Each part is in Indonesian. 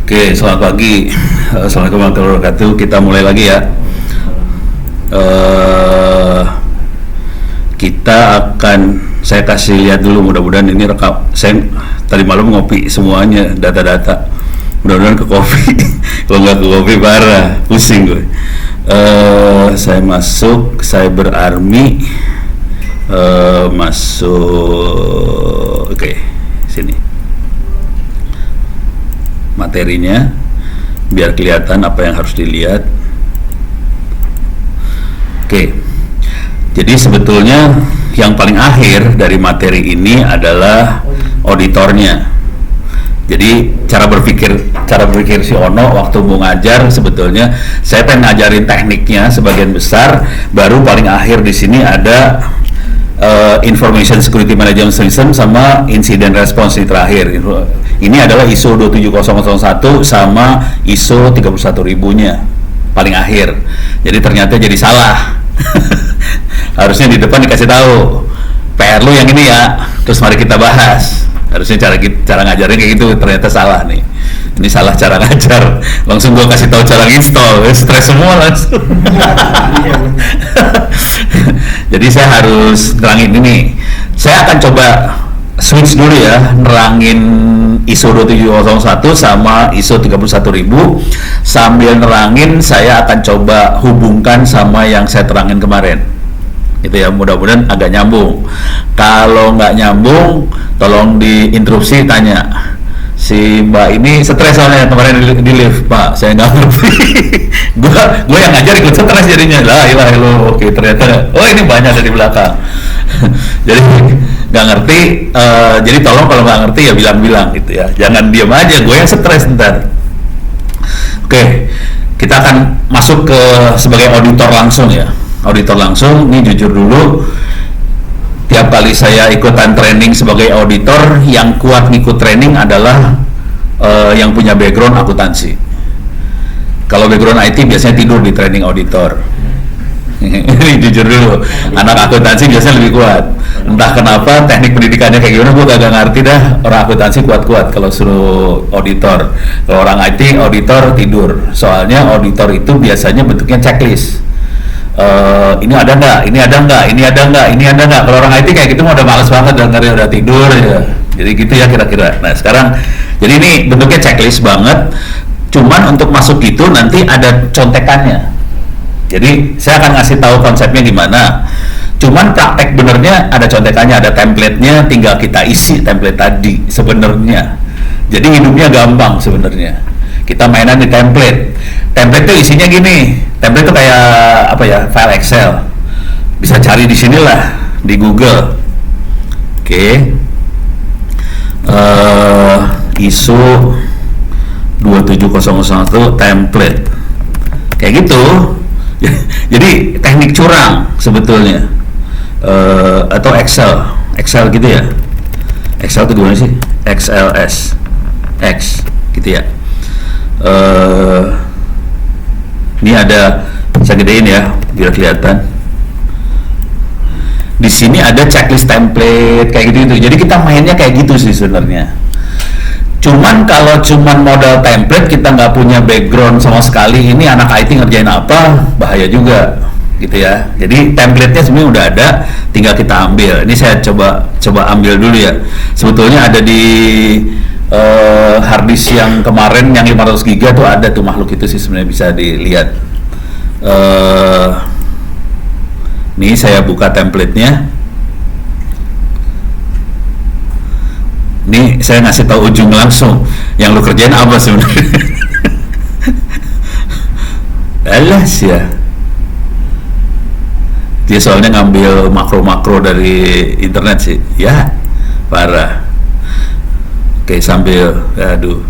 Oke, selamat pagi. Assalamualaikum warahmatullahi wabarakatuh. Kita mulai lagi ya. Kita akan, saya kasih lihat dulu, mudah-mudahan ini rekam. Saya tadi malam ngopi semuanya, data-data. Mudah-mudahan ke kopi. Kalau nggak ke kopi parah, pusing gue. Saya masuk Cyber Army. Masuk, oke, sini. Materinya biar kelihatan apa yang harus dilihat. Oke, jadi sebetulnya yang paling akhir dari materi ini adalah auditornya. Jadi cara berpikir si Ono waktu mau ngajar, sebetulnya saya pengen ngajarin tekniknya sebagian besar, baru paling akhir di sini ada Information Security Management System sama Incident Response di terakhir. Ini adalah ISO 27001 sama ISO 31000-nya paling akhir. Jadi ternyata jadi salah. Harusnya di depan dikasih tahu PR lu yang ini ya, terus mari kita bahas. Harusnya cara ngajarnya kayak gitu, ternyata salah nih. Ini salah cara ngajar. Langsung gua kasih tahu cara install, stres semua langsung. Jadi saya harus nerangin ini. Saya akan coba switch dulu ya, nerangin ISO 27001 sama ISO 31000. Sambil nerangin, saya akan coba hubungkan sama yang saya terangin kemarin. Itu ya, mudah-mudahan agak nyambung. Kalau nggak nyambung, tolong diinterupsi, tanya. Si Mbak ini stres soalnya kemarin di lift, Pak. Saya nggak ngerti. Gue yang ngajar ikut stres jadinya. Lah, ilah, oke, ternyata. Oh, ini banyak dari belakang. Jadi nggak ngerti. Jadi tolong kalau nggak ngerti ya bilang-bilang gitu ya. Jangan diam aja. Gue yang stres ntar. Oke, kita akan masuk ke sebagai auditor langsung ya. Auditor langsung. Ini jujur dulu. Tiap kali saya ikutan training sebagai auditor, yang kuat ngikut training adalah yang punya background akuntansi. Kalau background IT biasanya tidur di training auditor. Ini jujur dulu, anak akuntansi biasanya lebih kuat. Entah kenapa teknik pendidikannya kayak gimana, gue gak ngerti dah. Orang akuntansi kuat-kuat kalau suruh auditor. Kalau orang IT, auditor tidur. Soalnya auditor itu biasanya bentuknya checklist. Ini ada nggak, ini ada nggak, ini ada nggak, ini ada nggak. Kalau orang IT kayak gitu udah males banget, udah tidur ya. Jadi gitu ya kira-kira. Nah sekarang, jadi ini bentuknya checklist banget. Cuman untuk masuk gitu nanti ada contekannya. Jadi saya akan ngasih tahu konsepnya gimana. Cuman praktek benernya ada contekannya, ada template-nya, tinggal kita isi template tadi sebenarnya. Jadi hidupnya gampang sebenarnya. Kita mainan di template. Template itu isinya gini. Template itu kayak apa ya? File Excel. Bisa cari di sinilah di Google. Oke. ISO 27001 template. Kayak gitu. Jadi teknik curang sebetulnya. Atau Excel gitu ya. Excel itu gimana sih? XLS X gitu ya. Ini ada, saya gedein ya biar kelihatan. Di sini ada checklist template kayak gitu. Jadi kita mainnya kayak gitu sih sebenarnya. Cuman kalau cuman modal template, kita nggak punya background sama sekali. Ini anak IT ngerjain apa, bahaya juga gitu ya. Jadi template-nya sebenarnya udah ada, tinggal kita ambil. Ini saya coba ambil dulu ya. Sebetulnya ada di harddisk yang kemarin yang 500 GB tuh ada tuh makhluk itu sih sebenarnya, bisa dilihat. Nih saya buka template-nya. Nih saya ngasih tahu ujung langsung. Yang lu kerjain apa sebenarnya? Alas ya. Dia soalnya ngambil makro-makro dari internet sih. Ya, parah. Oke, sambil, aduh,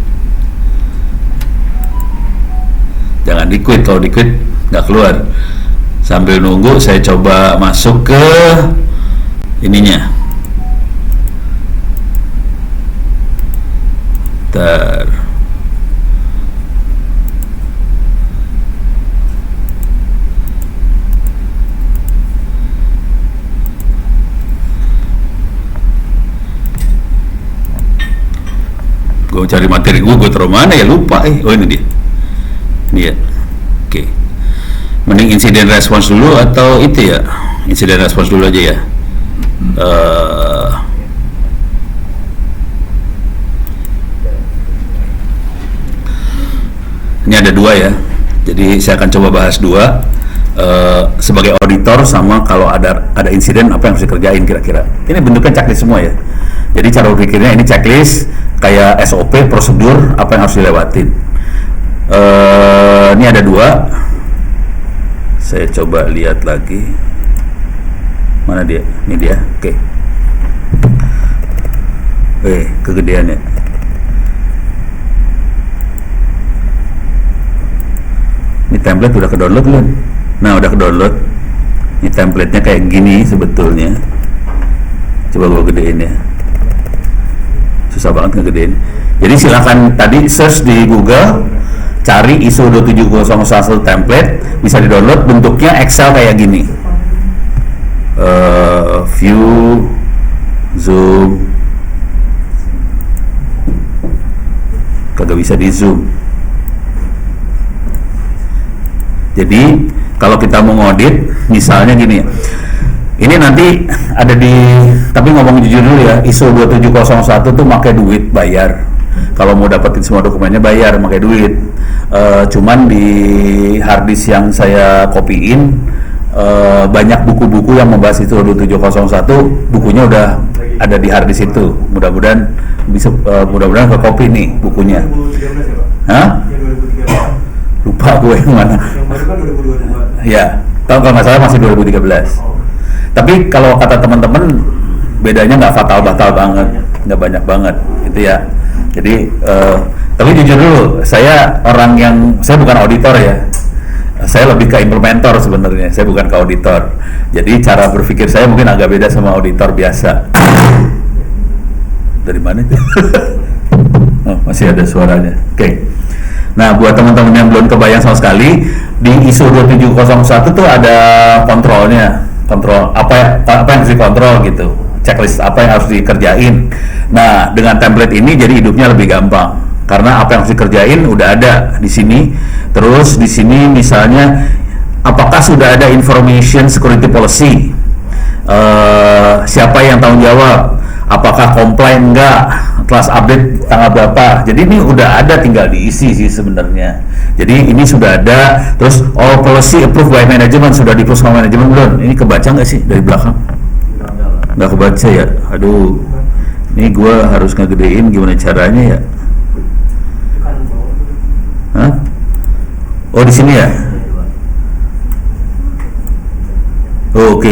jangan di-quit, kalau di-quit nggak keluar. Sambil nunggu, saya coba masuk ke ininya. Bentar. Gue cari materi gue taruh mana ya, lupa oh ini dia. Ini ya. Oke. Mending insiden response dulu atau itu ya? Insiden response dulu aja ya. Ini ada dua ya. Jadi saya akan coba bahas dua. Sebagai auditor sama kalau ada insiden apa yang harus dikerjain kira-kira. Ini bentuknya checklist semua ya. Jadi cara berpikirnya ini checklist kayak SOP, prosedur apa yang harus dilewatin. Ini ada dua. Saya coba lihat lagi. Mana dia? Ini dia. Oke. Kegedeannya. Ini template udah ke-download belum? Nah, udah ke-download. Ini template-nya kayak gini sebetulnya. Coba gua gedein ya. Susah banget ngegedein. Jadi silakan tadi search di Google, cari ISO 27001 template, bisa di-download, bentuknya Excel kayak gini. View, zoom, kagak bisa di zoom. Jadi kalau kita mau ngodit, misalnya gini, ini nanti ada di, tapi ngomong jujur dulu ya, ISO 27001 tuh pakai duit, bayar. Kalau mau dapetin semua dokumennya bayar, pakai duit. Cuman di harddisk yang saya copyin, banyak buku-buku yang membahas ISO 27001, bukunya udah ada di harddisk itu. Mudah-mudahan bisa, mudah-mudahan ke copy nih bukunya. Hah? Lupa gue yang mana. Yang baru kan 2022. Ya, kalau nggak salah masih 2013. Tapi kalau kata teman-teman bedanya nggak fatal banget, nggak banyak banget, gitu ya. Jadi, tapi jujur dulu, saya bukan auditor ya. Saya lebih ke implementer sebenarnya. Saya bukan ke auditor. Jadi cara berpikir saya mungkin agak beda sama auditor biasa. Dari mana itu? Oh, masih ada suaranya. Oke. Nah, buat teman-teman yang belum kebayang sama sekali, di ISO 27001 tuh ada kontrolnya, kontrol apa yang harus dikontrol gitu, checklist apa yang harus dikerjain. Nah, dengan template ini jadi hidupnya lebih gampang, karena apa yang harus dikerjain udah ada di sini. Terus di sini misalnya, apakah sudah ada information security policy, siapa yang tanggung jawab, apakah komplain enggak, kelas update tanggal berapa. Jadi ini udah ada, tinggal diisi sih sebenarnya. Jadi ini sudah ada. Terus all policy approved by management, sudah di-approve sama manajemen belum? Ini kebaca nggak sih dari belakang? Nggak kebaca ya? Aduh, ini gue harus ngegedein, gimana caranya ya? Hah? Oh, di sini ya? Oh, oke.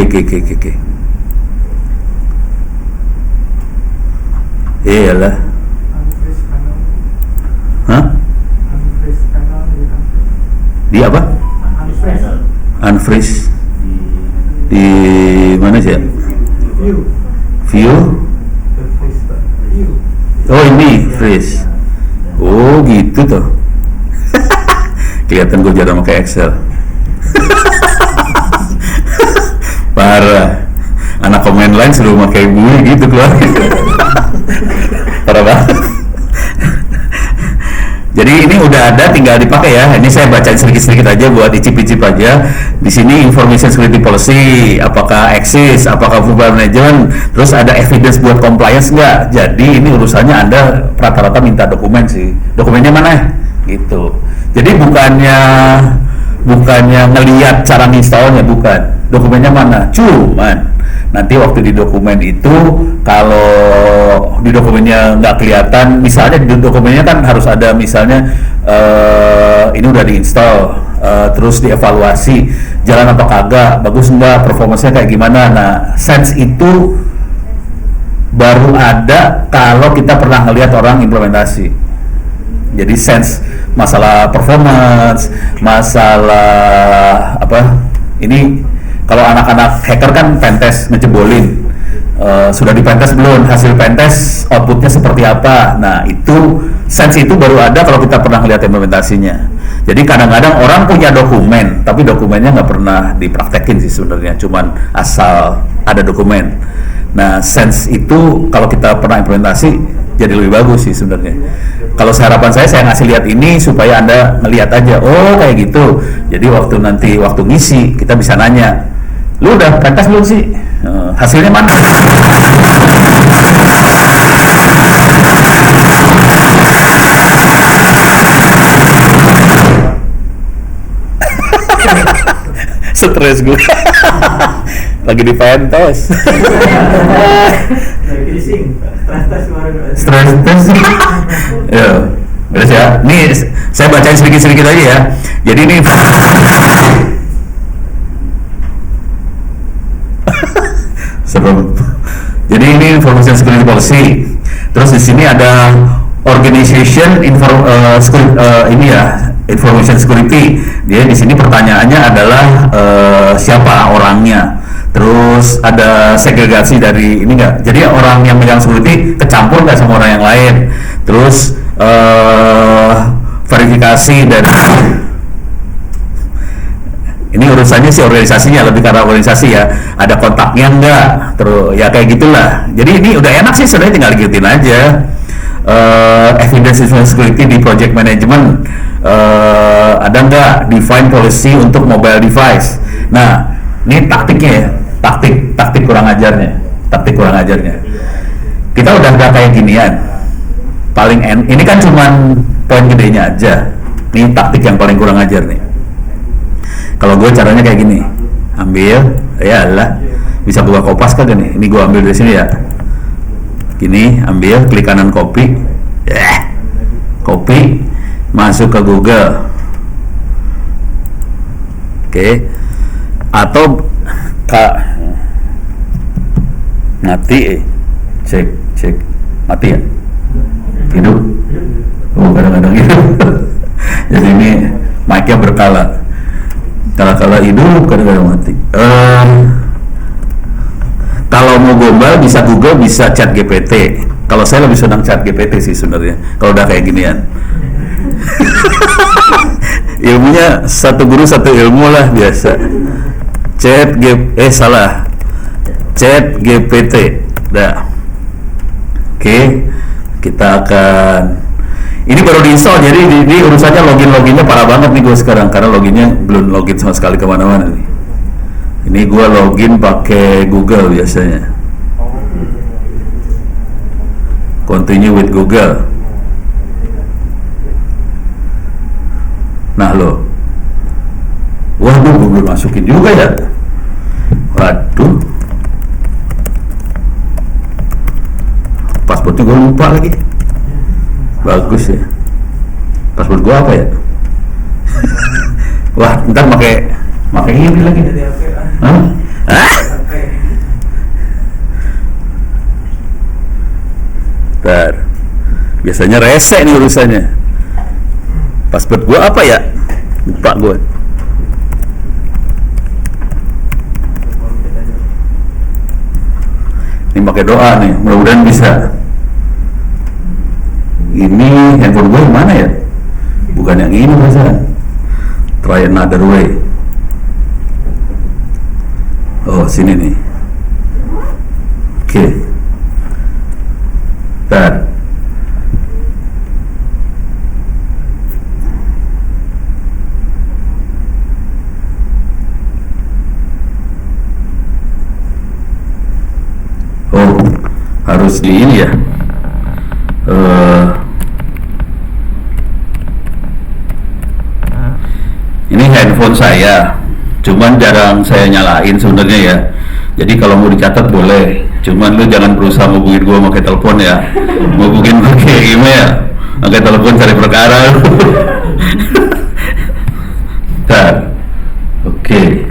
Iyalah. Hah? Di apa? Unfreeze. Di mana sih ya? View. Oh, ini freeze. Oh, gitu tuh. Kelihatan gue jarang pakai Excel. Parah. Anak komen lain suruh pakai bui gitu keluar. Parah banget. Jadi ini udah ada, tinggal dipakai ya. Ini saya bacain sedikit-sedikit aja buat icip-icip aja. Di sini information security policy, apakah exist, apakah perubahan manajemen, terus ada evidence buat compliance nggak. Jadi ini urusannya Anda rata-rata minta dokumen sih. Dokumennya mana? Gitu. Jadi bukannya ngelihat cara installnya, bukan. Dokumennya mana? Cuman nanti waktu di dokumen itu, kalau di dokumennya nggak kelihatan, misalnya di dokumennya kan harus ada misalnya ini udah diinstal, terus dievaluasi jalan apa kagak, bagus nggak, performanya kayak gimana. Nah, sense itu baru ada kalau kita pernah ngelihat orang implementasi. Jadi sense masalah performance, masalah apa ini. Kalau anak-anak hacker kan pentest, ngecebolin, sudah di pentest belum, hasil pentest outputnya seperti apa. Nah, itu sense itu baru ada kalau kita pernah lihat implementasinya. Jadi kadang-kadang orang punya dokumen, tapi dokumennya nggak pernah dipraktekin sih sebenarnya, cuman asal ada dokumen. Nah, sense itu kalau kita pernah implementasi jadi lebih bagus sih sebenarnya. Kalau harapan saya ngasih lihat ini supaya Anda ngelihat aja, oh kayak gitu. Jadi waktu ngisi kita bisa nanya, lu udah pentas belum sih? Hasilnya mana? Stres gue. Lagi di pentas. Lagi sing, stres kemarin. Stres. Ya, beres ya. Nih saya bacain sedikit-sedikit aja ya. Jadi ini serem. Jadi ini information security policy. Terus di sini ada organization ini ya, information security. Dia di sini pertanyaannya adalah siapa orangnya. Terus ada segregasi dari ini enggak. Jadi orang yang megang security kecampur nggak sama orang yang lain. Terus verifikasi dari ini urusannya sih organisasinya, lebih karena organisasi ya, ada kontaknya enggak, terus ya kayak gitulah. Jadi ini udah enak sih sebenarnya, tinggal gituin aja. Evidence security di project management, ada enggak define policy untuk mobile device. Nah ini taktiknya ya, taktik kurang ajarnya. Kita udah nggak kayak ginian, ini kan cuman poin gedenya aja. Ini taktik yang paling kurang ajar nih. Kalau gue caranya kayak gini, ambil, ya lah, bisa buka Kopas kagak nih? Ini gue ambil dari sini ya. Gini, ambil, klik kanan copy, copy, masuk ke Google. Oke. Atau mati, cek, mati ya? Hidup? Oh, kadang-kadang hidup. Jadi ini mic-nya berkala. Kala-kala hidup, kadang-kadang mati. Kalau mau gombal bisa Google, bisa chat GPT. Kalau saya lebih senang chat GPT sih sebenarnya. Kalau udah kayak ginian. Ilmunya satu guru satu ilmu lah biasa. Chat GPT. Dah. Oke. Kita akan, ini baru diinstal, jadi di urusannya loginnya parah banget nih gue sekarang, karena loginnya belum login sama sekali kemana-mana nih. Ini gue login pakai Google biasanya. Continue with Google. Nah lo, waduh gue belum masukin juga ya. Waduh, pasportnya gue lupa lagi. Bagus ya. Paspor gue apa ya? Wah, ntar pakai ini lagi. Hah? Ntar. Biasanya rese nih urusannya. Paspor gue apa ya? Lupa gue. Ini pakai doa nih, mudah-mudahan bisa. Ini handphone gue mana ya? Bukan yang ini perasaan. Try another way. Oh sini nih. Oke. Bentar. Oh harus di ini ya. Ini handphone saya, cuman jarang saya nyalain sebenarnya ya. Jadi kalau mau dicatat boleh, cuman lu jangan berusaha ngubungin gua pakai telepon ya. Ngubungin pakai email, pakai telepon cari perkara. Bentar. Oke.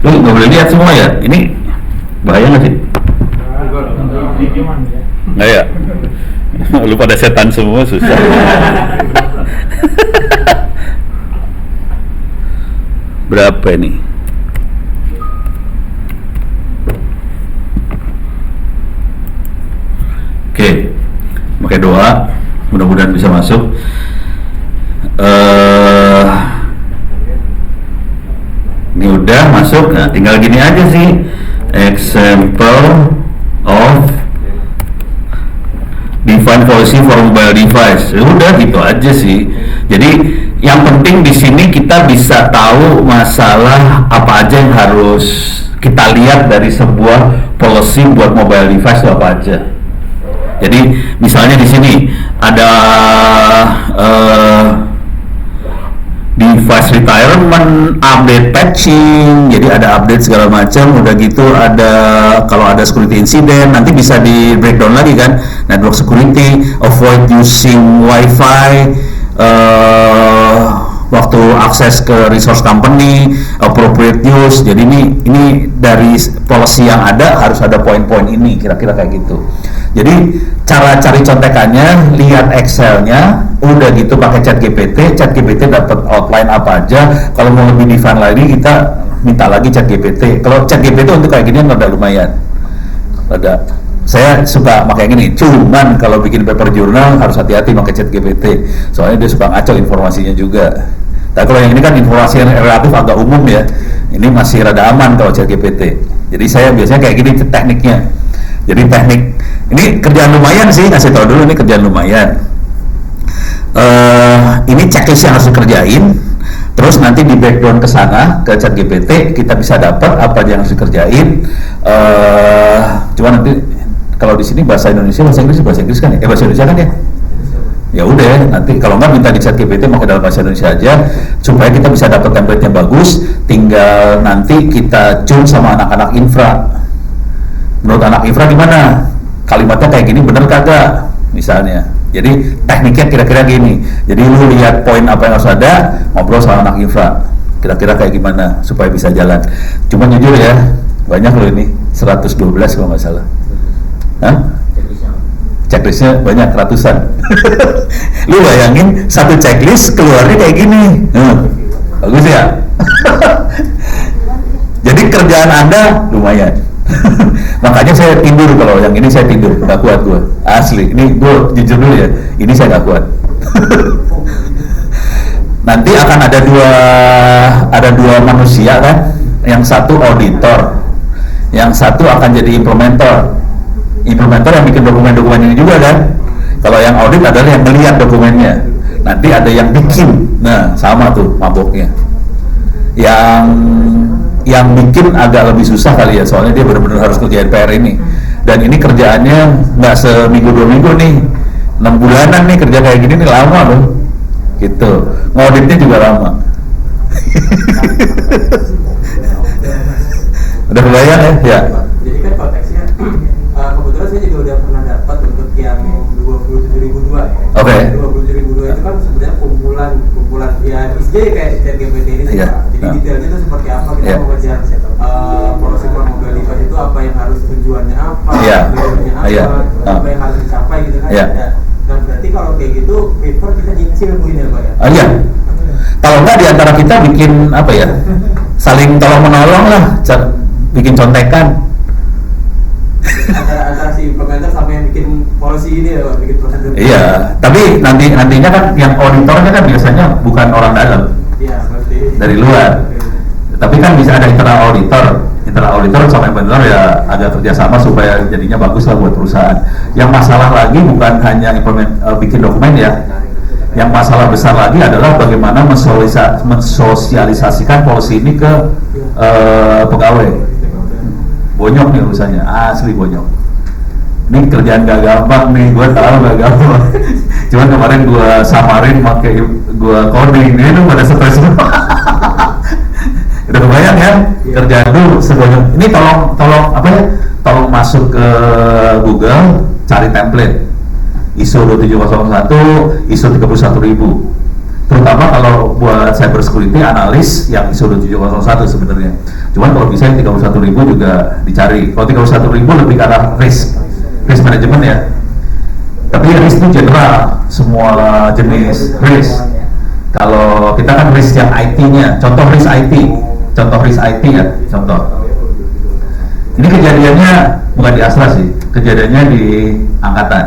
Lu nggak boleh lihat semua ya? Ini bahaya nggak sih? Nggak ya? Lu pada setan semua, susah. Berapa ini? Oke, pakai doa, mudah-mudahan bisa masuk. Ini udah masuk, nah tinggal gini aja sih. Example of define policy for mobile device. Ya udah gitu aja sih. Jadi yang penting di sini kita bisa tahu masalah apa aja yang harus kita lihat dari sebuah policy buat mobile device itu apa aja. Jadi misalnya di sini ada device retirement, update patching, jadi ada update segala macam. Udah gitu ada kalau ada security incident nanti bisa di breakdown lagi kan, network security, avoid using wifi, waktu akses ke resource company, appropriate use. Jadi ini dari policy yang ada harus ada poin-poin ini, kira-kira kayak gitu. Jadi cara cari contekannya, lihat Excel-nya, udah gitu pakai ChatGPT dapat outline apa aja. Kalau mau lebih define lagi kita minta lagi ChatGPT. Kalau ChatGPT untuk kayak gini rada lumayan. Saya suka pakai gini, cuman kalau bikin paper jurnal harus hati-hati pakai ChatGPT. Soalnya dia suka ngaco informasinya juga. Tapi kalau yang ini kan informasi yang relatif agak umum ya. Ini masih rada aman kalau ChatGPT. Jadi saya biasanya kayak gini tekniknya. Jadi teknik ini kerjaan lumayan sih, kasih tahu dulu ini kerjaan lumayan. Ini checklist yang harus dikerjain. Terus nanti di background ke sana ke ChatGPT kita bisa dapat apa yang harus dikerjain. Cuma nanti kalau di sini bahasa Indonesia, bahasa Inggris kan ya? Bahasa Indonesia kan ya? Ya udah, nanti kalau nggak minta di ChatGPT pakai dalam bahasa Indonesia aja supaya kita bisa dapat template yang bagus. Tinggal nanti kita tune sama anak-anak infra. Menurut anak infra gimana? Kalimatnya kayak gini bener kagak? Misalnya. Jadi tekniknya kira-kira gini. Jadi lu lihat poin apa yang harus ada, ngobrol sama anak infra. Kira-kira kayak gimana supaya bisa jalan. Cuma jujur ya, banyak loh ini 112 kalau nggak salah. Hah? Checklistnya banyak ratusan. Lu bayangin satu checklist keluarnya kayak gini. Bagus ya. Jadi kerjaan Anda lumayan. Makanya saya tidur, kalau yang ini saya tidur, nggak kuat gue, asli. Ini gue jujur dulu ya, ini saya nggak kuat. Nanti akan ada dua manusia kan, yang satu auditor, yang satu akan jadi implementer yang bikin dokumen-dokumen ini juga kan. Kalau yang audit adalah yang melihat dokumennya, nanti ada yang bikin, nah sama tuh maboknya. Yang bikin agak lebih susah kali ya, soalnya dia benar-benar harus kerjain PR ini. Dan ini kerjaannya nggak seminggu 2 minggu nih, 6 bulanan nih kerja kayak gini nih, lama loh. Gitu. Ngauditnya juga lama. Udah kebayang ya? Ya. Jadi kan konteksnya kebetulan saya juga udah pernah dapat untuk yang 27.002 ya. Oke. 27.002 itu kan sebenarnya kumpulan ya ISJ kayak ChatGPT ini sih. Yeah. Jadi detailnya itu seperti apa kita mengejar policy for mobile device itu, apa yang harus tujuannya apa, tujuannya apa, apa yang harus dicapai gitu kan. Nah berarti kalau kayak gitu prefer kita nyicil Bu ini ya Pak ya. Iya. Kalau nggak diantara kita bikin apa ya, saling tolong menolong lah, bikin contekan. Antara si implementer sama yang bikin policy ini ya Pak, bikin prosedur. Iya, tapi nantinya kan yang auditornya kan biasanya bukan orang dalam. Iya, berarti dari luar. Tapi kan bisa ada internal auditor sama implementer ya agak kerjasama supaya jadinya bagus lah buat perusahaan. Yang masalah lagi bukan hanya bikin dokumen ya. Yang masalah besar lagi adalah bagaimana mensosialisasikan policy ini ke pegawai. Bonyok nih urusannya, asli bonyok. Ini kerjaan gak gampang nih, gue tahu gak gampang. Cuman kemarin gue samarin pakai gue coding, ini tuh pada stres semua. Udah kebayang ya, kerjaan dulu sebonyok. Ini tolong apa ya? Tolong masuk ke Google, cari template ISO 27001, ISO 31000. Terutama kalau buat cyber security analis yang ISO 27001 sebenarnya. Cuman kalau bisa yang 31000 juga dicari. Kalau 31000 lebih ke arah risk management ya. Tapi risk itu general, semua jenis risk. Kalau kita kan risk yang IT-nya, contoh risk IT ya, contoh. Ini kejadiannya bukan di Astra sih, kejadiannya di angkatan.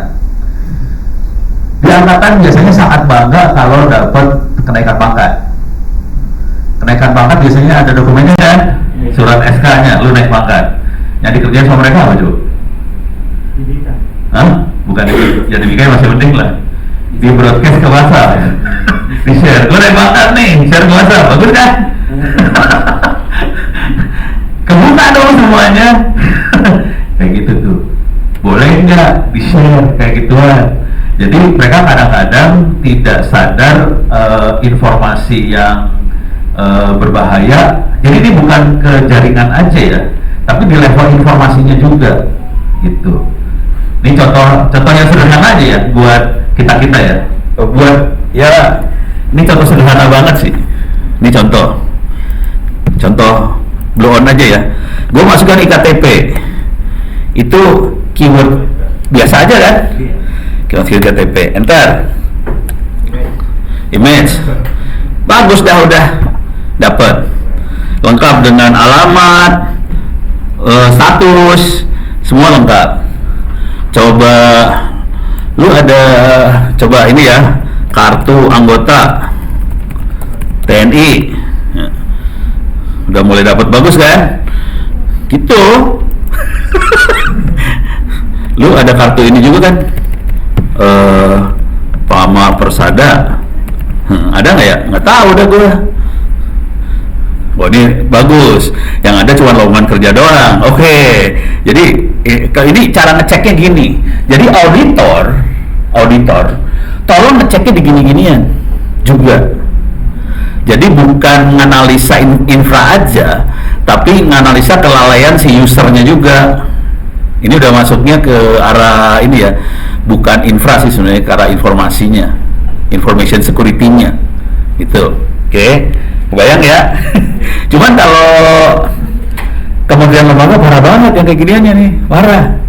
Di angkatan biasanya sangat bangga kalau dapat kenaikan pangkat. Kenaikan pangkat biasanya ada dokumennya kan, surat SK-nya, lu naik pangkat. Yang dikerjain sama mereka apa coba? Hah? Bukan jadi bikin masih penting lah. Di broadcast ke WhatsApp, di share. Gue tembakan nih, share ke WhatsApp, bagus kan? Kebuka dong semuanya. Kayak gitu tuh. Boleh nggak di share kayak gituan? Jadi mereka kadang-kadang tidak sadar informasi yang berbahaya. Jadi ini bukan ke jaringan aja ya, tapi di level informasinya juga, gitu. Ini contoh yang sederhana aja ya buat kita ya. Buat ya, ini contoh sederhana banget sih. Ini contoh blow on aja ya. Gue masukkan iktp, itu keyword biasa aja kan? Keyword iktp, enter, image, bagus dah, udah dapat lengkap dengan alamat, status, semua lengkap. Coba lu ada coba ini ya, kartu anggota TNI ya. Udah mulai dapat bagus kan gitu. Lu ada kartu ini juga kan, Pama Persada, ada nggak ya? Nggak tahu dah gue. Wah, ini bagus, yang ada cuma lowongan kerja doang. Oke. Jadi ini cara ngeceknya gini. Jadi auditor tolong ngeceknya di gini-ginian juga. Jadi bukan nganalisa infra aja, tapi nganalisa kelalaian si usernya juga. Ini udah masuknya ke arah ini ya, bukan infra sih sebenarnya, ke arah informasinya, information security-nya gitu. Oke, kebayang ya. Cuman kalau kementerian lembaga parah banget yang kayak giniannya nih, parah.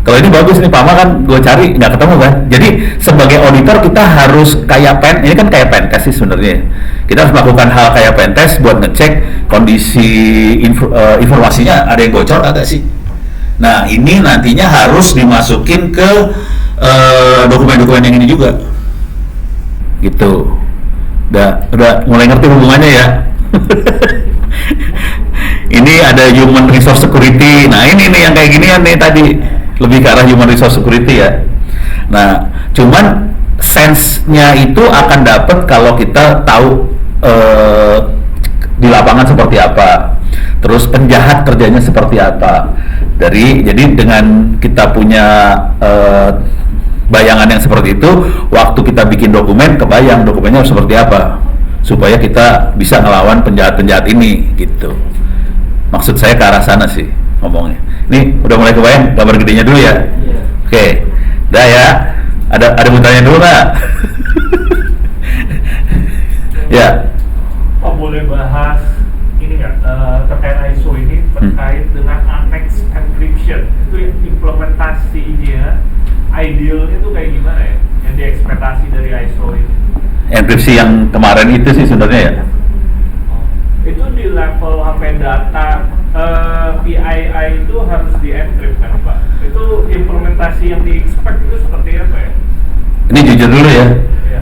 Kalau ini bagus nih, Pama kan gue cari nggak ketemu kan. Jadi sebagai auditor kita harus kayak ini kan kayak pentest sih sebenarnya. Kita harus melakukan hal kayak pentest buat ngecek kondisi informasinya ada yang bocor agak sih. Nah ini nantinya harus dimasukin ke dokumen-dokumen yang ini juga, gitu. Udah mulai ngerti hubungannya ya. Ini ada human resource security. Nah ini nih yang kayak ginian nih tadi, lebih ke arah human resource security ya. Nah cuman sense-nya itu akan dapat kalau kita tahu di lapangan seperti apa, terus penjahat kerjanya seperti apa. Jadi dengan kita punya bayangan yang seperti itu, waktu kita bikin dokumen, kebayang dokumennya seperti apa, supaya kita bisa ngelawan penjahat-penjahat ini, gitu. Maksud saya ke arah sana sih ngomongnya. Ini udah mulai kebayang gambar gedenya dulu ya? Iya. Oke, dah ya. Ada mau tanya dulu nggak? Ya. Pak boleh bahas ini nggak terkait ISO ini terkait dengan annex encryption, itu implementasinya idealnya tuh kayak gimana ya yang diekspektasi dari ISO ini? Enkripsi yang kemarin itu sih sebenarnya ya. Itu di level HP data PII itu harus di-encrypt kan Pak? Itu implementasi yang di-expect itu seperti apa ya? Ini jujur dulu ya. Iya.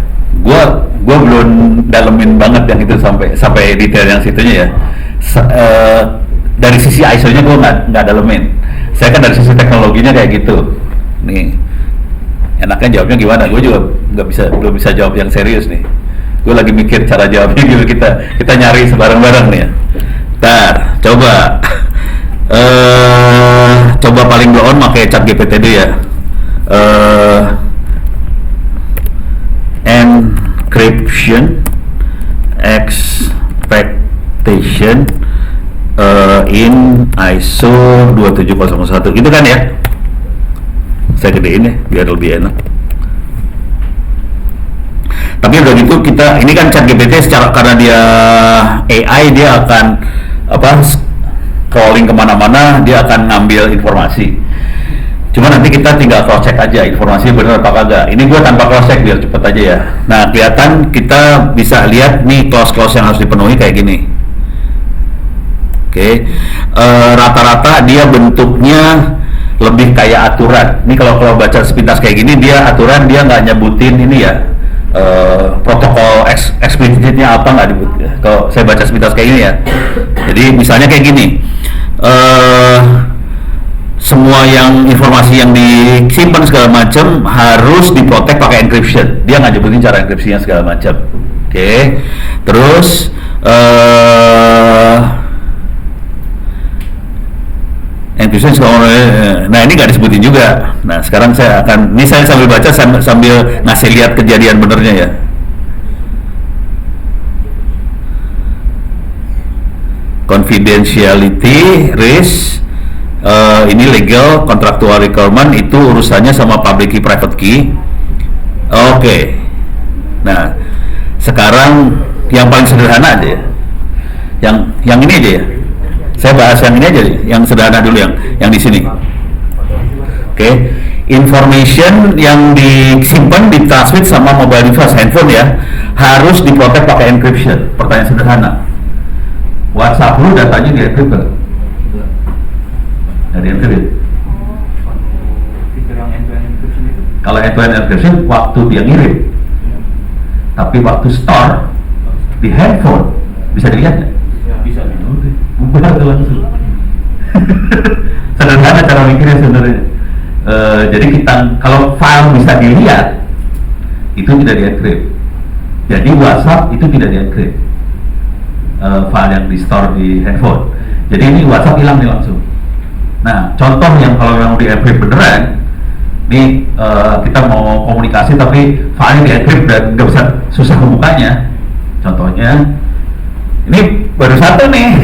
Gua belum dalemin banget yang itu sampai detail yang situnya ya. Dari sisi ISO-nya gua nggak dalemin. Saya kan dari sisi teknologinya kayak gitu. Nih, enaknya jawabnya gimana? Gue juga belum bisa jawab yang serius nih. Gue lagi mikir cara jawabnya gitu, kita nyari sebarang-barang nih ya. Ntar coba paling blow on pakai ChatGPT dulu ya. Encryption expectation in ISO 27001 gitu kan ya. Saya gedein ya biar lebih enak. Tapi udah gitu ini kan ChatGPT karena dia AI, dia akan scrolling kemana-mana, dia akan ngambil informasi. Cuma nanti kita tinggal cross check aja informasinya benar apa kagak. Ini gue tanpa cross check biar cepet aja ya. Nah kelihatan kita bisa lihat nih clause yang harus dipenuhi kayak gini. Oke. Rata-rata dia bentuknya lebih kayak aturan. Ini kalau baca sepintas kayak gini dia aturan, dia nggak nyebutin ini ya. Protokol eksplisitnya apa nggak disebut. Kalau saya baca sepintas kayak gini ya. Jadi misalnya kayak gini, semua yang informasi yang disimpan segala macam harus diprotek pakai encryption. Dia nggak nyebutin cara enkripsinya segala macam. Oke. Terus encryption nah ini nggak disebutin juga. Nah sekarang saya sambil baca sambil ngasih lihat kejadian benernya ya. Confidentiality, risk, ini legal, contractual requirement, itu urusannya sama public key, private key. Oke. Nah, sekarang yang paling sederhana aja ya. Yang ini aja ya. Saya bahas yang ini aja, yang sederhana dulu yang di sini. Oke. Information yang disimpan, ditransmit sama mobile device, handphone ya, harus diprotek pakai encryption. Pertanyaan sederhana. WhatsApp lu datanya di encrypt kan? Dari encrypt. Fitur yang end-to-end encryption itu? Kalau end-to-end encryption waktu dia ngirim, tapi waktu store di handphone bisa dilihat nggak? Ya, bisa. Bubar tuh langsung. Sederhana cara mikirnya sebenarnya. Jadi kalau file bisa dilihat, itu tidak di encrypt. Jadi WhatsApp itu tidak di encrypt. File yang di store di handphone. Jadi ini WhatsApp hilang nih langsung. Nah, contoh yang kalau yang di encrypt beneran, nih kita mau komunikasi tapi file di encrypt dan nggak bisa, susah membukanya. Contohnya, ini baru satu nih,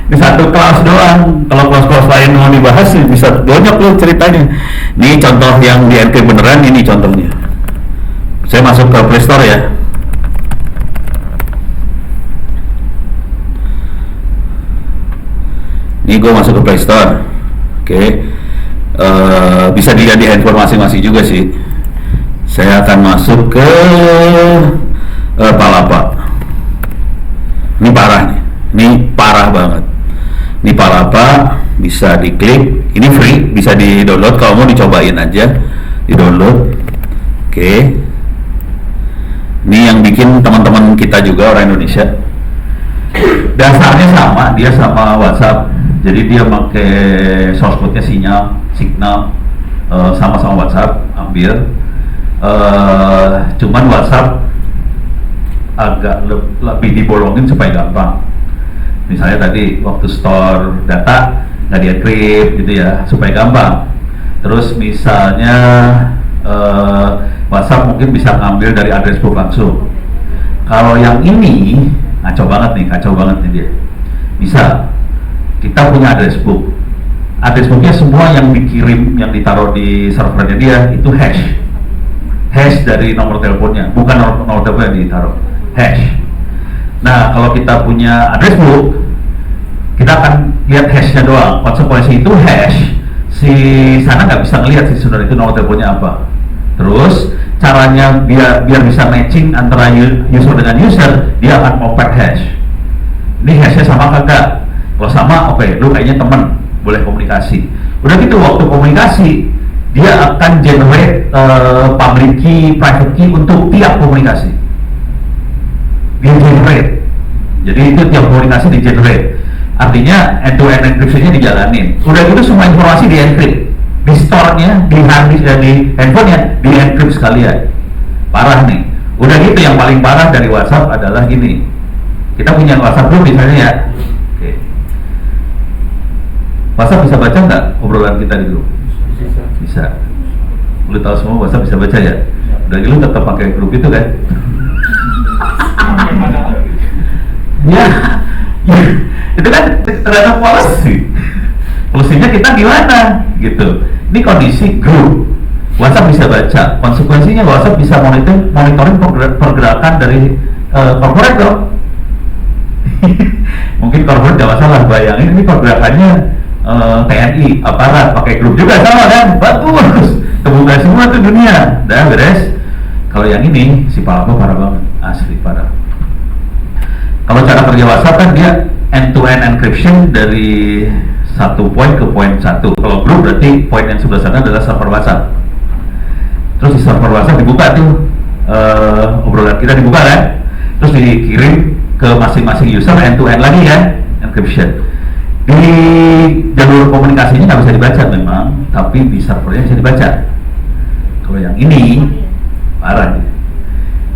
ini satu kelas doang. Kalau kelas-kelas lain mau dibahas sih bisa banyak loh ceritanya. Ini contoh yang di encrypt beneran, ini contohnya. Saya masuk ke Play Store ya. Ini gue masuk ke Play Store, oke. Bisa dilihat di handphone masing-masing juga sih. Saya akan masuk ke Palapa. Ini parah nih, ini parah banget. Ini Palapa, bisa diklik. Ini free, bisa di-download. Kalau mau dicobain aja, di-download. Oke. Ini yang bikin teman-teman kita juga orang Indonesia. Dasarnya sama, dia sama WhatsApp. Jadi dia pakai source code-nya Signal, sama-sama WhatsApp, ambil. Cuman WhatsApp agak lebih dibolongin supaya gampang. Misalnya tadi waktu store data nggak di-encrypt gitu ya, supaya gampang. Terus misalnya WhatsApp mungkin bisa ngambil dari address book langsung. Kalau yang ini kacau banget nih dia. Bisa. Kita punya address book. Address booknya semua yang dikirim, yang ditaruh di servernya dia itu hash dari nomor teleponnya, bukan nomor telepon yang ditaruh, hash. Nah kalau kita punya address book, kita akan lihat hashnya doang. Konsekuensi itu hash, si sana nggak bisa ngelihat si saudara itu nomor teleponnya apa. Terus caranya biar bisa matching antara user dengan user, dia akan open hash. Ini hashnya sama kagak? Kalau sama, oke, lu kayaknya teman, boleh komunikasi. Udah gitu, waktu komunikasi, dia akan generate public key, private key untuk tiap komunikasi. Dia generate. Jadi itu tiap komunikasi di generate. Artinya end-to-end encryption-nya dijalanin. Udah gitu semua informasi di encrypt. Di store-nya, di hard disk dan di handphone-nya, di encrypt sekalian. Parah nih. Udah gitu yang paling parah dari WhatsApp adalah gini. Kita punya WhatsApp group misalnya ya. WhatsApp bisa baca nggak obrolan kita di grup? Bisa. Lu tahu semua WhatsApp bisa baca ya? Dan lu tetap pakai grup itu kan? ya, itu kan terhadap policy. Polisinya kita gimana? Gitu. Ini kondisi grup. WhatsApp bisa baca. Konsekuensinya WhatsApp bisa monitoring pergerakan dari corporate dong. Mungkin corporate nggak masalah, bayangin ini pergerakannya TNI, aparat, pakai grup juga sama kan? Bagus, kebuka semua tuh dunia, dah beres. Kalau yang ini, si Palapa parah banget, asli parah. Kalau cara kerja WhatsApp kan dia end-to-end encryption dari satu poin ke poin satu. Kalau grup berarti poin yang sebelah sana adalah server WhatsApp. Terus di server WhatsApp dibuka tuh, obrolan kita dibuka kan? Terus dikirim ke masing-masing user end-to-end lagi kan, encryption. Di Di jalur komunikasinya nggak bisa dibaca memang, tapi di servernya bisa dibaca. Kalau yang ini parah nih.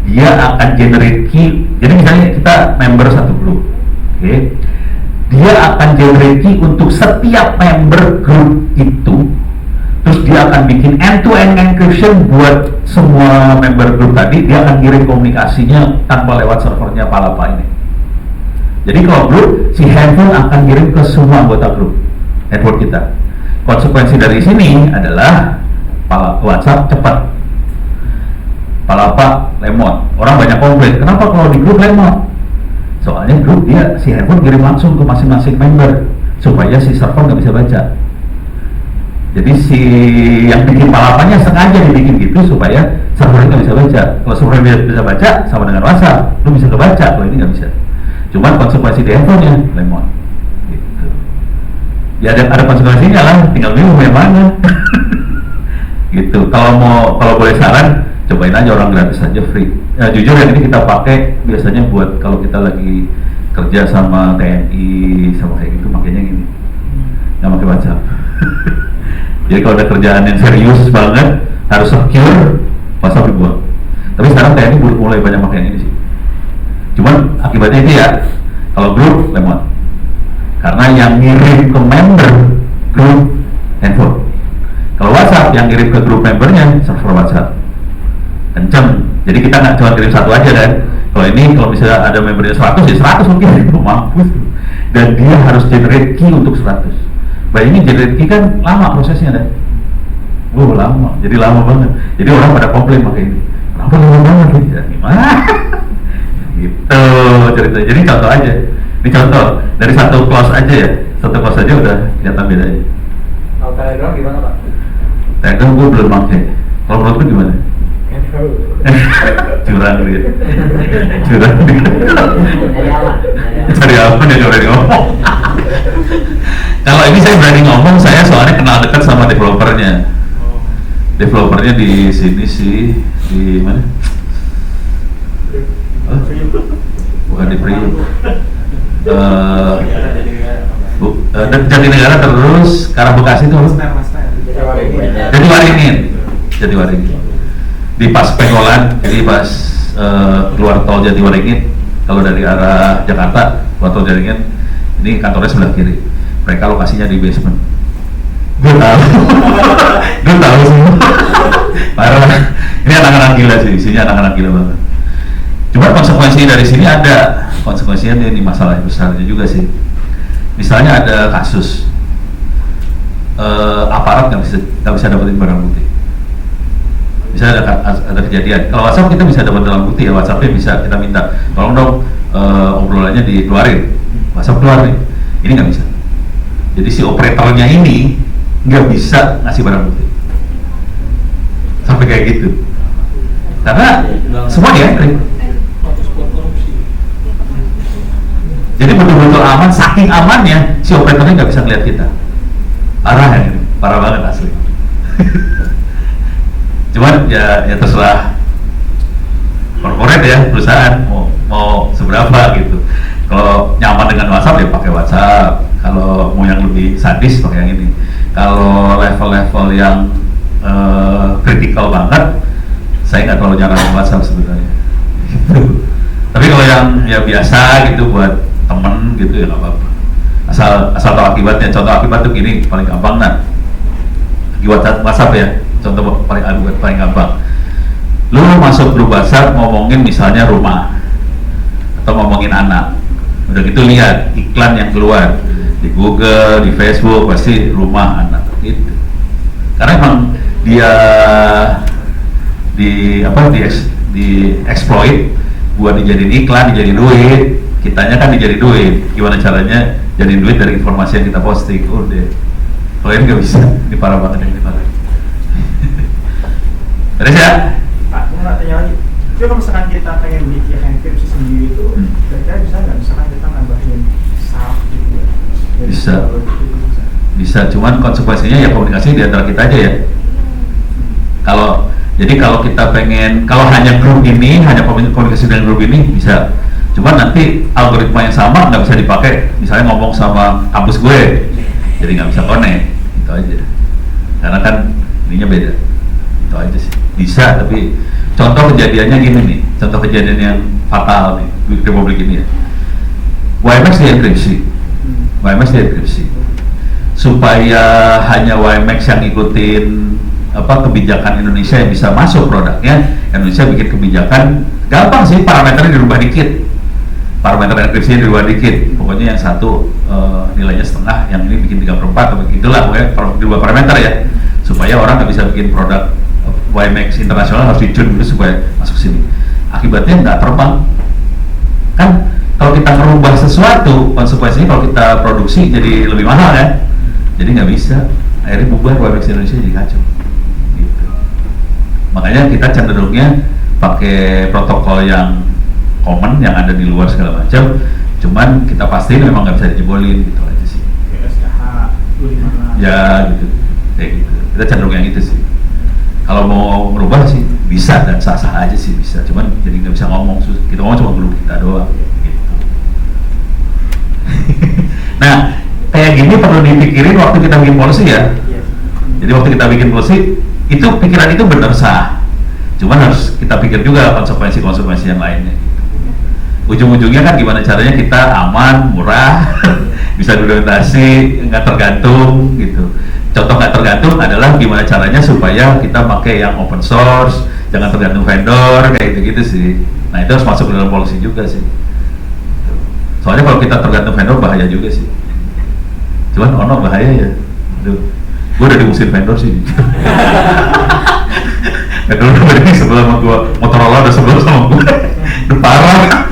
Dia akan generate key. Jadi misalnya kita member satu grup, oke? Dia akan generate key untuk setiap member grup itu. Terus dia akan bikin end-to-end encryption buat semua member grup tadi. Dia akan kirim komunikasinya tanpa lewat servernya Palapa ini. Jadi kalau grup, si handphone akan kirim ke semua anggota grup network kita. Konsekuensi dari sini adalah WhatsApp cepat, Palapa lemot. Orang banyak komplain, kenapa kalau di grup lemot? Soalnya grup dia si handphone kirim langsung ke masing-masing member supaya si server nggak bisa baca. Jadi si yang bikin Palapanya sengaja dibikin gitu supaya servernya nggak bisa baca. Kalau servernya bisa baca sama dengan WhatsApp, lu bisa kebaca. Kalau ini nggak bisa. Cuman konsekuensi di handphonenya lemon. Gitu. Ya ada konsekuensinya lah, tinggal bingung yang mana. Gitu. Kalau boleh saran, cobain aja orang gratis aja, free. Ya, jujur yang ini kita pakai biasanya buat kalau kita lagi kerja sama TNI sama kayak gitu, makanya ini nggak pakai WhatsApp. Jadi kalau ada kerjaan yang serius banget harus secure, WhatsApp dibuang. Tapi sekarang TNI mulai banyak pakai yang ini sih. Cuman akibatnya itu ya, kalau grup lemot, karena yang ngirim ke member grup handphone. Kalau WhatsApp yang ngirim ke grup membernya server WhatsApp kenceng. Jadi kita nggak cuma kirim satu aja kan. Kalau ini kalau misalnya ada membernya 100 ya 100 mungkin itu mampus. Dan dia harus generate key untuk 100. Bayangin generate key kan lama prosesnya kan. Lama, jadi lama banget. Jadi orang pada komplain pakai ini. Kenapa lama banget nih? Ya, gimana? Gitu cerita. Jadi contoh aja. Ini contoh dari satu clause aja ya. Satu clause aja udah kelihatan bedanya. Kalau Telegram gimana Pak? Telegram gue belum pakai. Kalau menurut lu gimana? Curang dia. Curang dia. Cari apa dia berani ngomong? Kalau ini saya berani ngomong, saya soalnya kenal dekat sama developernya. Developernya di sini sih, di mana? Bukan di Priuk. Jatinegara terus ke arah Bekasi itu Jatiwaringin. Di pas Pengkolan, jadi pas keluar tol Jatiwaringin, kalau dari arah Jakarta keluar tol Jatiwaringin, ini kantornya sebelah kiri. Mereka lokasinya di basement. Gue tahu semua. Parah. Ini anak-anak gila sih, isinya anak-anak gila banget. Cuma konsekuensi dari sini ada, konsekuensinya ini masalah besarnya juga sih. Misalnya ada kasus aparat nggak bisa dapetin barang bukti. Misalnya ada kejadian. Kalau WhatsApp kita bisa dapat barang bukti ya, WhatsAppnya bisa kita minta, tolong dong obrolannya dikeluarin. WhatsApp keluar nih, ini nggak bisa. Jadi si operatornya ini nggak bisa ngasih barang bukti. Sampai kayak gitu. Karena semua diantri. Jadi betul-betul aman, saking amannya si operatornya nggak bisa ngeliat kita. Parah ya ini, parah banget asli. Cuman ya terserah corporate ya, perusahaan mau seberapa gitu. Kalau nyaman dengan WhatsApp ya pakai WhatsApp. Kalau mau yang lebih sadis pakai yang ini. Kalau level-level yang kritikal banget, saya nggak terlalu nyaranin WhatsApp sebenarnya. Gitu. Tapi kalau yang ya biasa gitu buat temen gitu ya nggak apa-apa. Asal tahu akibatnya. Contoh akibat tuh gini paling gampang akibat WhatsApp ya. Contoh paling gampang. Lu masuk grup WhatsApp ngomongin misalnya rumah atau ngomongin anak. Udah gitu lihat iklan yang keluar di Google, di Facebook pasti rumah anak gitu. Karena emang dia di exploit buat dijadiin iklan, dijadiin duit. Kitanya kan dijadiin duit. Gimana caranya jadiin duit dari informasi yang kita posting? Udah. Kalau ini nggak bisa, ini parah banget ini parah. Terus ya? Pak, aku mau tanya lagi. Jadi kalau misalkan kita pengen bikin enkripsi sendiri itu, kira-kira bisa nggak? Misalkan kita nambahin SAP gitu ya? Bisa. Cuman konsekuensinya ya komunikasi di antara kita aja ya. Jadi kalau kita pengen, kalau hanya grup ini, hanya komunikasi dengan grup ini bisa. Cuman nanti algoritma yang sama nggak bisa dipakai, misalnya ngomong sama kampus gue, jadi nggak bisa connect, itu aja. Karena kan ininya beda, itu aja sih. Bisa, tapi contoh kejadiannya gini nih, contoh kejadian yang fatal nih di Republik ini ya. WiMAX dienkripsi, supaya hanya WiMAX yang ngikutin kebijakan Indonesia yang bisa masuk produknya. Indonesia bikin kebijakan gampang sih, parameternya dirubah dikit. Parameter enkripsinya dirubah dikit, pokoknya yang satu nilainya setengah, yang ini bikin 3/4 atau begitulah, dirubah parameter ya, supaya orang nggak bisa bikin produk WiMAX internasional, harus dicun dulu supaya masuk sini. Akibatnya nggak terbang. Kan kalau kita merubah sesuatu, konsekuensinya kalau kita produksi jadi lebih mahal kan, jadi nggak bisa. Akhirnya bubar WiMAX Indonesia, jadi kacau. Gitu. Makanya kita cenderungnya pakai protokol yang common yang ada di luar segala macam, cuman kita pastiin memang nggak bisa dijebolin, gitu aja sih. Kayak SKH 25. Ya gitu, kayak gitu. Kita cenderung yang itu sih. Kalau mau merubah sih bisa dan sah-sah aja sih, bisa. Cuman jadi nggak bisa ngomong, kita ngomong cuma grup kita doang. Gitu. Nah, kayak gini perlu dipikirin waktu kita bikin policy ya. Jadi waktu kita bikin policy, itu pikiran itu benar sah. Cuman harus kita pikir juga konsekuensi-konsekuensi yang lainnya. Ujung-ujungnya kan gimana caranya kita aman, murah, bisa dokumentasi, nggak tergantung gitu. Contoh nggak tergantung adalah gimana caranya supaya kita pakai yang open source, jangan tergantung vendor, kayak gitu-gitu sih. Nah itu harus masuk dalam policy juga sih. Soalnya kalau kita tergantung vendor bahaya juga sih. Cuman bahaya ya. Aduh, gue udah dimusuhin vendor sih. Vendor udah sebelah sama gue, Motorola udah sebelah sama gue, udah parah.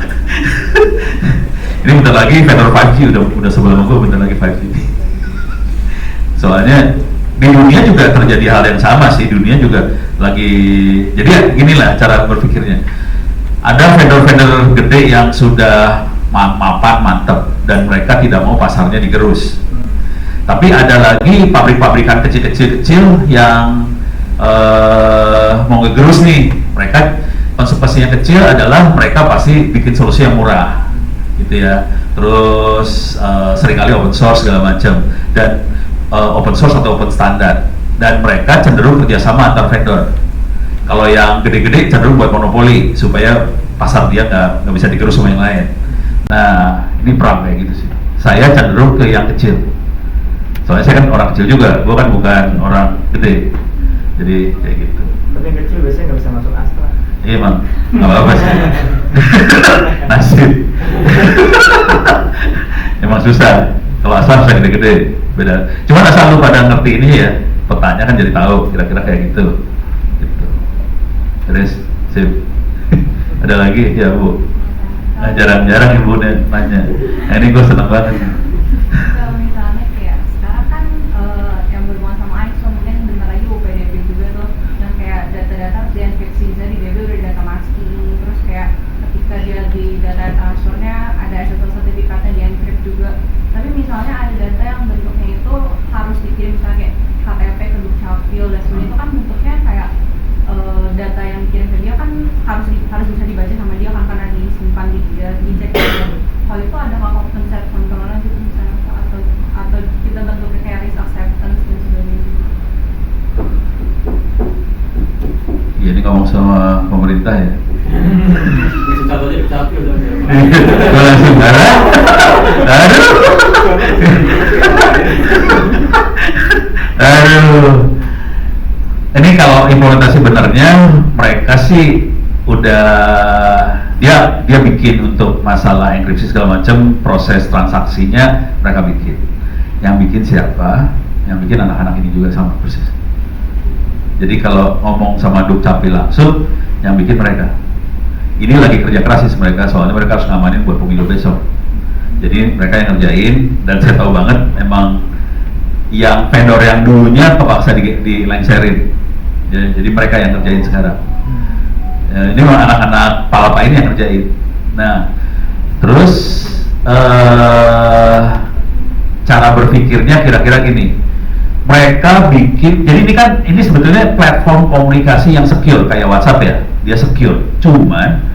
Ini bentar lagi vendor 5G udah sebelum gue, bentar lagi 5G. Soalnya di dunia juga terjadi hal yang sama sih, dunia juga lagi, jadi ya ginilah cara berpikirnya. Ada vendor-vendor gede yang sudah mapan, mantep, dan mereka tidak mau pasarnya digerus. Tapi ada lagi pabrik-pabrikan kecil-kecil yang mau ngegerus nih. Mereka konsekuensinya kecil adalah mereka pasti bikin solusi yang murah gitu ya, terus seringkali open source segala macam, dan open source atau open standar, dan mereka cenderung kerjasama antar vendor. Kalau yang gede-gede cenderung buat monopoli supaya pasar dia nggak bisa digerus sama yang lain. Nah ini perang kayak gitu sih. Saya cenderung ke yang kecil, soalnya saya kan orang kecil juga, gue kan bukan orang gede, jadi kayak gitu. Tapi yang kecil biasanya nggak bisa masuk Astra. Iya bang, nggak apa-apa sih. Nasib. Emang susah. Kalau asal saya gede-gede, beda. Cuma asal lu pada ngerti ini ya, petanya kan jadi tahu kira-kira kayak gitu. Gitu. Terus, sip. Ada lagi ya bu? Nah, jarang-jarang ibu nanya. Nah, ini gue seneng banget. Kalau misalnya kayak sekarang kan yang berhubungan sama ISO mungkin bentar lagi UPDB juga tuh, yang kayak data-data harus dienkripsi, jadi dia udah data masking, terus kayak ketika dia di data transfernya ada SSL sertifikatnya dienkrip juga. Tapi misalnya ada data yang bentuknya itu harus dikirim misalnya kayak KTP ke Dukcapil dan sebagainya, itu kan bentuknya kayak data yang dikirim ke dia kan harus bisa dibaca sama dia kan karena disimpan di dia, dicek dia. Kalau itu ada nggak open set controlnya gitu misalnya, atau kita bentuknya kayak risk acceptance dan sebagainya. Iya, ini ngomong sama pemerintah ya. Suka banget Dukcapil dong ya. Gue langsung aduh. Ini kalau implementasi benernya mereka sih udah dia bikin untuk masalah enkripsi segala macam, proses transaksinya mereka bikin. Yang bikin siapa? Yang bikin anak-anak ini juga sama persis. Jadi kalau ngomong sama Dukcapil langsung, yang bikin mereka. Ini lagi kerja keras sih mereka, soalnya mereka harus ngamanin buat pemilu besok. Jadi mereka yang ngerjain, dan saya tahu banget emang yang vendor yang dulunya terpaksa dilengserin. Jadi mereka yang ngerjain sekarang. Ini memang anak-anak palapa ini yang ngerjain. Nah, terus cara berpikirnya kira-kira gini. Mereka bikin, jadi ini sebetulnya platform komunikasi yang secure kayak WhatsApp ya, dia secure. Cuman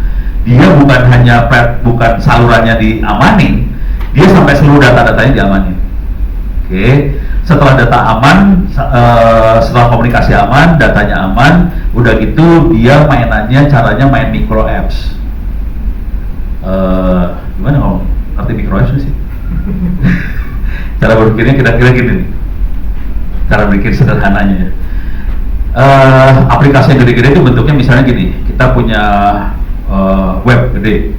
dia bukan hanya bukan salurannya diamanin, dia sampai seluruh data-datanya diamanin. Oke, setelah data aman, setelah komunikasi aman, datanya aman, udah gitu dia mainannya caranya main micro apps. Gimana ngomong? Ngerti micro apps sih? Cara berpikirnya kira-kira gini nih. Cara berpikir sederhananya ya. Aplikasi yang gede-gede itu bentuknya misalnya gini, kita punya web gede,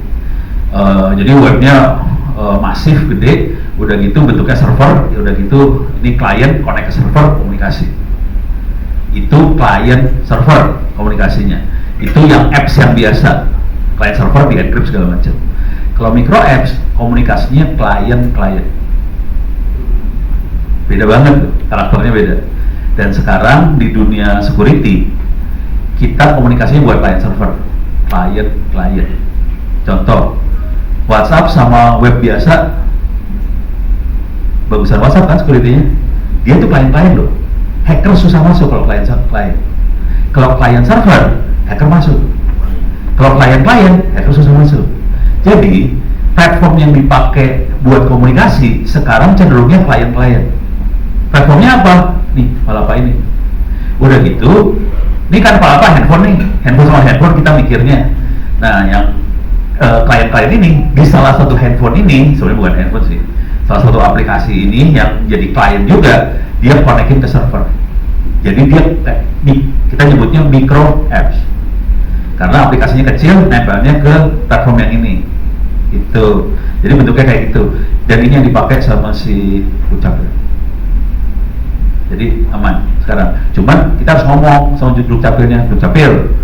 jadi webnya masif gede, udah gitu bentuknya server, udah gitu ini klien connect ke server komunikasi, itu klien server komunikasinya, itu yang apps yang biasa, klien server di encrypt segala macam. Kalau micro apps komunikasinya klien-klien, beda banget tuh, karakternya beda. Dan sekarang di dunia security kita komunikasinya buat client server, client. Contoh WhatsApp sama web biasa, bagusan WhatsApp kan security-nya, dia tuh client loh. Hacker susah masuk kalau client. Kalau client server, hacker masuk. Kalau client hacker susah masuk. Jadi platform yang dipakai buat komunikasi sekarang cenderungnya client. Platformnya apa? Nih, apa ini? Udah gitu, ini kan apa handphone nih, handphone sama handphone kita mikirnya. Nah, yang klien-klien ini di salah satu handphone ini, sebenarnya bukan handphone sih, salah satu aplikasi ini yang jadi klien juga, dia connectin ke server. Jadi dia, kita nyebutnya micro apps, karena aplikasinya kecil, nempelnya ke platform yang ini. Itu, jadi bentuknya kayak gitu. Dan ini yang dipakai sama si Dukcapil. Jadi aman sekarang. Cuman kita harus ngomong sama Dukcapilnya, Dukcapil,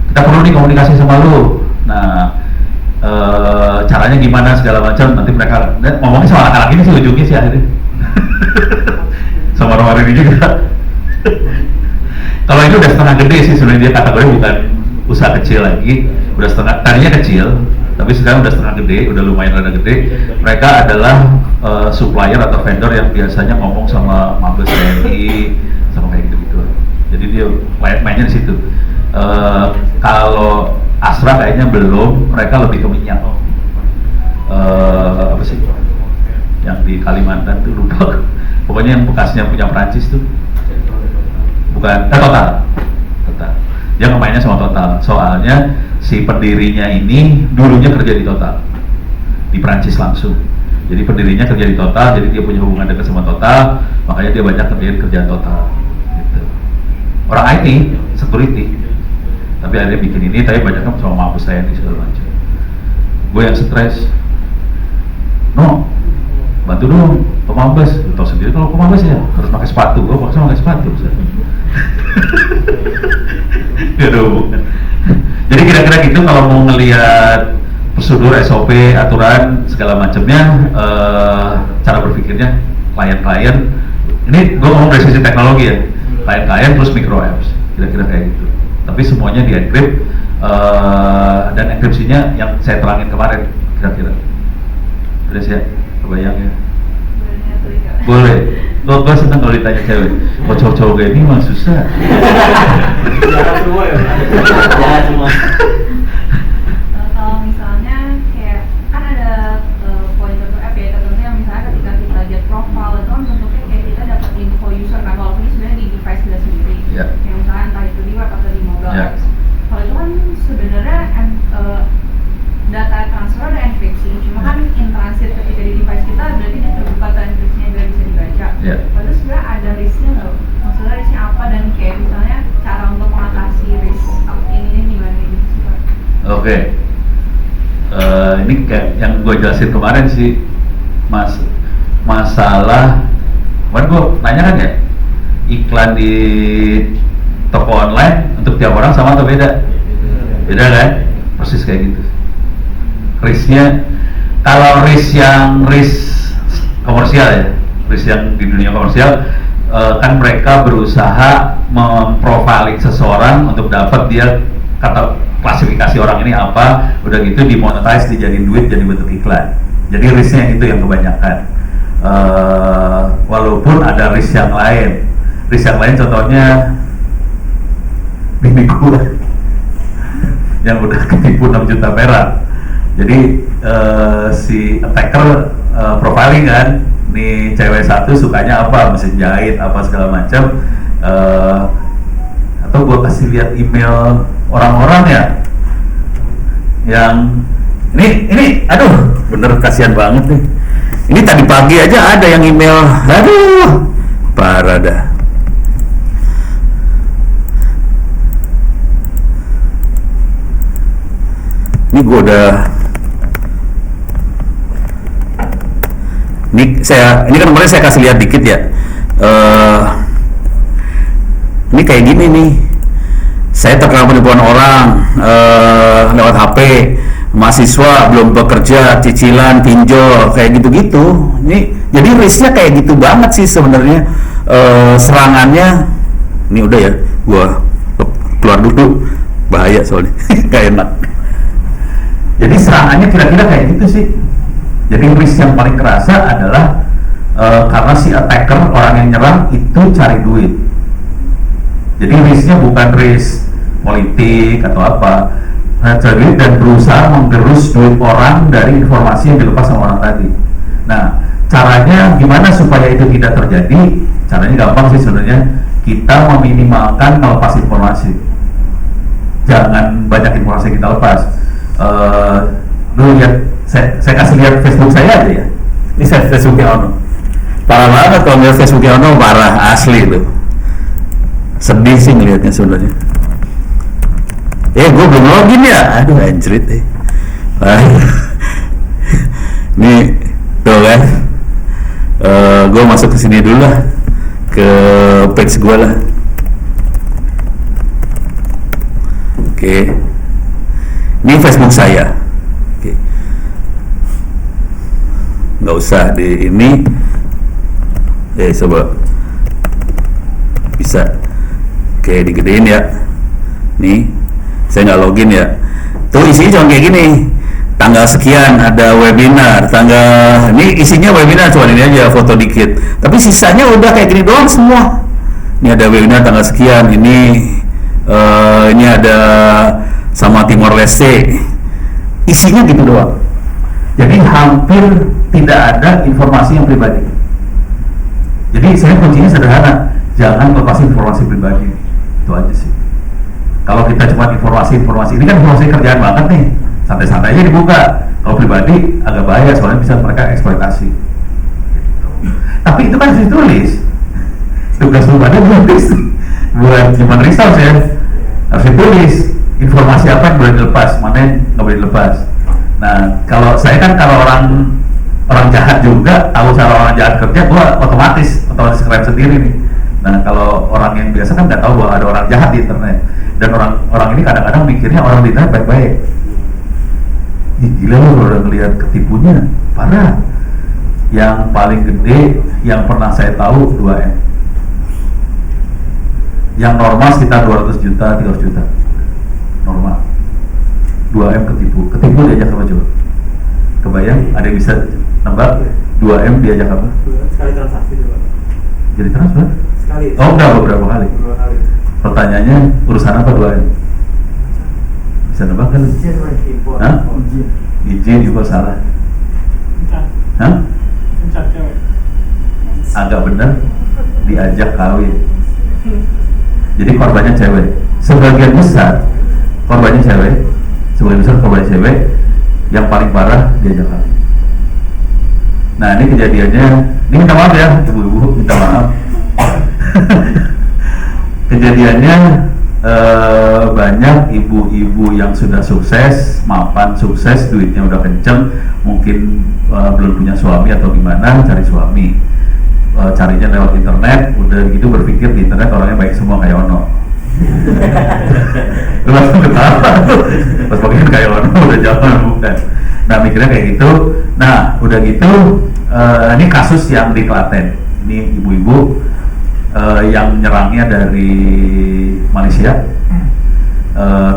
kita perlu nih komunikasi sama lu. Nah, caranya gimana segala macam. Nanti mereka ngomongnya sama anak-anak ini sih ujungnya sih akhirnya. Sama orang-orang ini juga. Kalau ini udah setengah gede sih sebenarnya, dia kategori bukan usaha kecil lagi, udah setengah, tadinya kecil, tapi sekarang udah setengah gede, udah lumayan rada gede. Mereka adalah supplier atau vendor yang biasanya ngomong sama Mabes TNI, sama kayak gitu-gitu. Jadi dia mainnya di situ. Kalau Astra kayaknya belum, mereka lebih ke minyak. Apa sih? Yang di Kalimantan tuh lupa. Pokoknya yang bekasnya punya Perancis tuh. Bukan, Total. Dia ngemainnya sama Total. Soalnya si pendirinya ini dulunya kerja di Total, di Perancis langsung. Jadi pendirinya kerja di Total, jadi dia punya hubungan dekat sama Total, makanya dia banyak kerjaan Total. Gitu. Orang IT, security, tapi akhirnya bikin ini, tapi banyaknya sama Mabes TNI segala macam. Gue yang stres, no, bantu dong Pak Mabes. Lu tau sendiri kalau Pak Mabes ya harus pakai sepatu, gue paksa pakai sepatu. Gak ada hubungan. Jadi kira-kira gitu kalau mau ngelihat prosedur, SOP, aturan segala macamnya, cara berpikirnya klien-klien. Ini gue ngomong dari sisi teknologi ya, klien-klien plus micro apps, kira-kira kayak gitu. Tapi semuanya di encrypt, dan enkripsinya yang saya terangin kemarin, kira-kira. Udah siap, kebayang ya? Boleh. Lo gue seneng kalau ditanya cewek. Kok cowok-cowok kayak ini mah susah. Jangan semua ya. Jangan semua. Kalau misalnya kayak kan ada poin satu app ya, tertentu yang misalnya ketika kita lihat profile itu kan bentuknya kayak kita dapat info user kan, walaupun ini sebenarnya di device kita sendiri. Yeah. Yang misalnya entah itu di web atau di mobile Yeah. apps. Kalau itu kan sebenarnya data transfer dan enkripsi, cuma kan in transit ketika di device kita berarti dia terbuka dan enkripsinya juga bisa dibaca. Yeah. Lalu sebenarnya ada risknya nggak? Maksudnya risknya apa, dan kayak misalnya cara untuk mengatasi risk ini gimana gitu sih Pak? Oke. Ini kayak yang gue jelasin kemarin sih, masalah kemarin gue tanya kan ya, iklan di toko online untuk tiap orang sama atau beda? Beda kan? Persis kayak gitu. Risknya, kalau risk komersial ya, risk yang di dunia komersial, kan mereka berusaha memprofiling seseorang untuk dapat dia kata klasifikasi orang ini apa, udah gitu dimonetize, dijadiin duit jadi bentuk iklan. Jadi risknya itu yang kebanyakan. Walaupun ada risk yang lain contohnya bini gue. yang udah ketipu 6 juta perak. Jadi si attacker profiling kan, nih cewek satu sukanya apa, mesin jahit apa segala macam, atau gue kasih lihat email orang-orang ya yang ini aduh bener kasihan banget nih. Ini tadi pagi aja ada yang email, aduh parah dah. Ini gue udah ini kan kemarin saya kasih lihat dikit ya. Ini kayak gini nih, saya terkena penipuan orang lewat HP, mahasiswa belum bekerja, cicilan, pinjol, kayak gitu-gitu. Ini jadi risknya kayak gitu banget sih sebenarnya. Serangannya ini udah ya, gua keluar dulu, bahaya soalnya gak enak. Jadi serangannya kira-kira kayak gitu sih. Jadi risk yang paling kerasa adalah karena si attacker, orang yang nyerang itu cari duit. Jadi risknya bukan risk politik atau apa, cari duit dan berusaha menggerus duit orang dari informasi yang dilepas sama orang tadi. Nah, caranya gimana supaya itu tidak terjadi? Caranya gampang sih sebenarnya, kita meminimalkan melepas informasi. Jangan banyak informasi yang kita lepas. Lu lihat, saya kasih lihat Facebook saya aja ya. Ini Facebooknya Ono. Parah banget kalau lihat Facebooknya Ono, parah asli tuh. Sedih sih ngelihatnya sebenarnya. Gue belum login ya, aduh anjrit Nih tuh kan, gue masuk ke sini dulu lah, ke page gue lah. Oke. Ini Facebook saya. Oke. Nggak usah di ini. Coba bisa. Oke, digedein ya. Nih, saya nggak login ya. Tuh isinya cuma kayak gini. Tanggal sekian ada webinar. Ini isinya webinar, cuma ini aja, foto dikit. Tapi sisanya udah kayak gini doang semua. Ini ada webinar tanggal sekian. Ini ada sama Timor Leste, isinya gitu doang. Jadi hampir tidak ada informasi yang pribadi. Jadi saya kuncinya sederhana, jangan lepas informasi pribadi, itu aja sih. Kalau kita cuma informasi ini kan informasi kerjaan banget nih, santai-santai aja dibuka. Kalau pribadi agak bahaya, soalnya bisa mereka eksploitasi gitu. Tapi itu kan harus ditulis, tugas pribadi buat human resource ya, harus ditulis informasi apa yang boleh dilepas, mana yang nggak boleh dilepas. Nah, kalau saya kan kalau orang jahat juga tahu cara orang jahat kerja, gua otomatis keren sendiri nih. Nah, kalau orang yang biasa kan nggak tahu bahwa ada orang jahat di internet, dan orang ini kadang-kadang mikirnya orang di internet baik-baik. Gila loh udah ngelihat ketipunya, parah. Yang paling gede yang pernah saya tahu 2M, yang normal sekitar 200 juta, 300 juta normal. 2M ketipu diajak apa coba? Kebayang? Ada yang bisa nebak? 2M diajak apa? Sekali transaksi coba. Jadi transfer? Sekali. Oh enggak, beberapa kali. Pertanyaannya urusan apa 2M? Bisa nebak kan? Hah? Izin juga salah. Hah? Agak benar, diajak kawin. Jadi korbannya cewek. Sebagian besar korbannya cewek. Yang paling parah diajak kawin. Nah, ini kejadiannya, ini minta maaf ya ibu-ibu, minta maaf. Kejadiannya banyak ibu-ibu yang sudah sukses, mapan sukses, duitnya udah kenceng, mungkin belum punya suami atau gimana, cari suami, carinya lewat internet, udah gitu berpikir di internet orangnya baik semua kayak Ono. Lu langsung ketawa tuh, pas pakai kayak Ono udah jalan bukan. Nah, mikirnya kayak gitu. Nah, udah gitu, ini kasus yang di Klaten. Ini ibu-ibu yang nyerangnya dari Malaysia,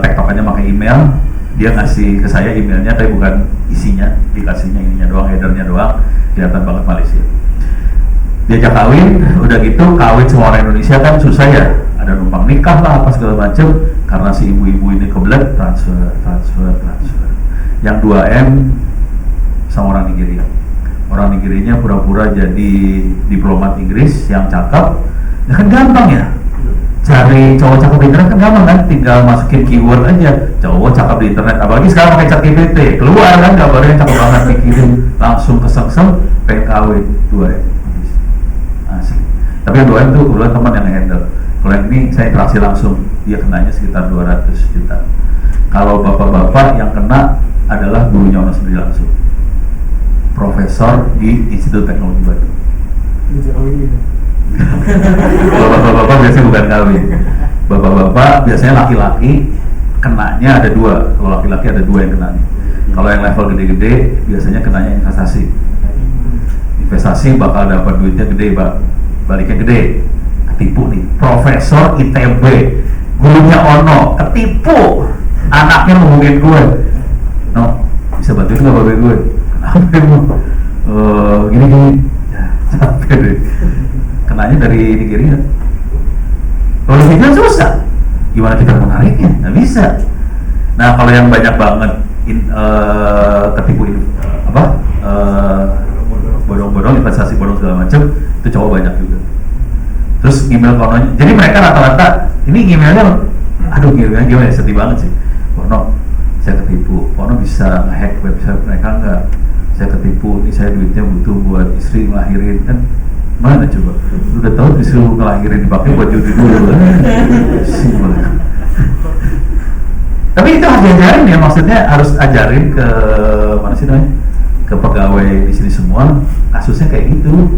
tektokannya pakai email. Dia ngasih ke saya emailnya, tapi bukan isinya, dikasihnya ininya doang, headernya doang, kelihatan banget Malaysia. Diajak kawin, udah gitu kawin sama orang Indonesia kan susah ya, ada numpang nikah lah apa segala macam, karena si ibu-ibu ini kebelet transfer. Yang 2M sama orang Nigeria. Orang Nigerianya pura-pura jadi diplomat Inggris yang cakep, ya kan gampang ya. Cari cowok cakep di internet kan gampang kan, tinggal masukin keyword aja, cowok cakep di internet, apalagi sekarang pakai ChatGPT, keluar kan gambarnya cakep banget, dikirim langsung keseng-seng, pengen kawin 2M. Asli. Tapi yang 2M tuh kebetulan teman yang handle. Kalau yang ini saya interaksi langsung, dia kenanya sekitar 200 juta. Kalau bapak-bapak yang kena adalah gurunya Ono sendiri langsung, profesor di Institut Teknologi Bandung. Kalau bapak-bapak biasanya bukan kawin. Bapak-bapak biasanya laki-laki kenanya ada 2. Kalau laki-laki ada 2 yang kenanya. Kalau yang level gede-gede biasanya kenanya investasi. Investasi bakal dapat duitnya gede, baliknya gede. Ketipu nih, profesor ITB, gurunya Ono, ketipu. Anaknya ngomongin gue, no, bisa bantuin nggak bapak gue? Kenapa emang? Gini, ya, capek deh. Kenanya dari Nigeria. Kalau di kan susah, gimana kita mau nariknya? Nggak bisa. Nah kalau yang banyak banget ketipu bodong-bodong, investasi bodong segala macam, itu cowok banyak juga. Terus email kononya, jadi mereka rata-rata ini emailnya, aduh emailnya gimana ya, sedih banget sih. Pono, saya ketipu. Pono bisa nge-hack website mereka nggak? Saya ketipu. Ini saya duitnya butuh buat istri ngelahirin, kan? Mana coba? Udah tahu disuruh ngelahirin dipakai buat judi dulu. Tapi itu harus diajarin ya, maksudnya harus ajarin ke mana sih namanya? Ke pegawai di sini semua. Kasusnya kayak gitu.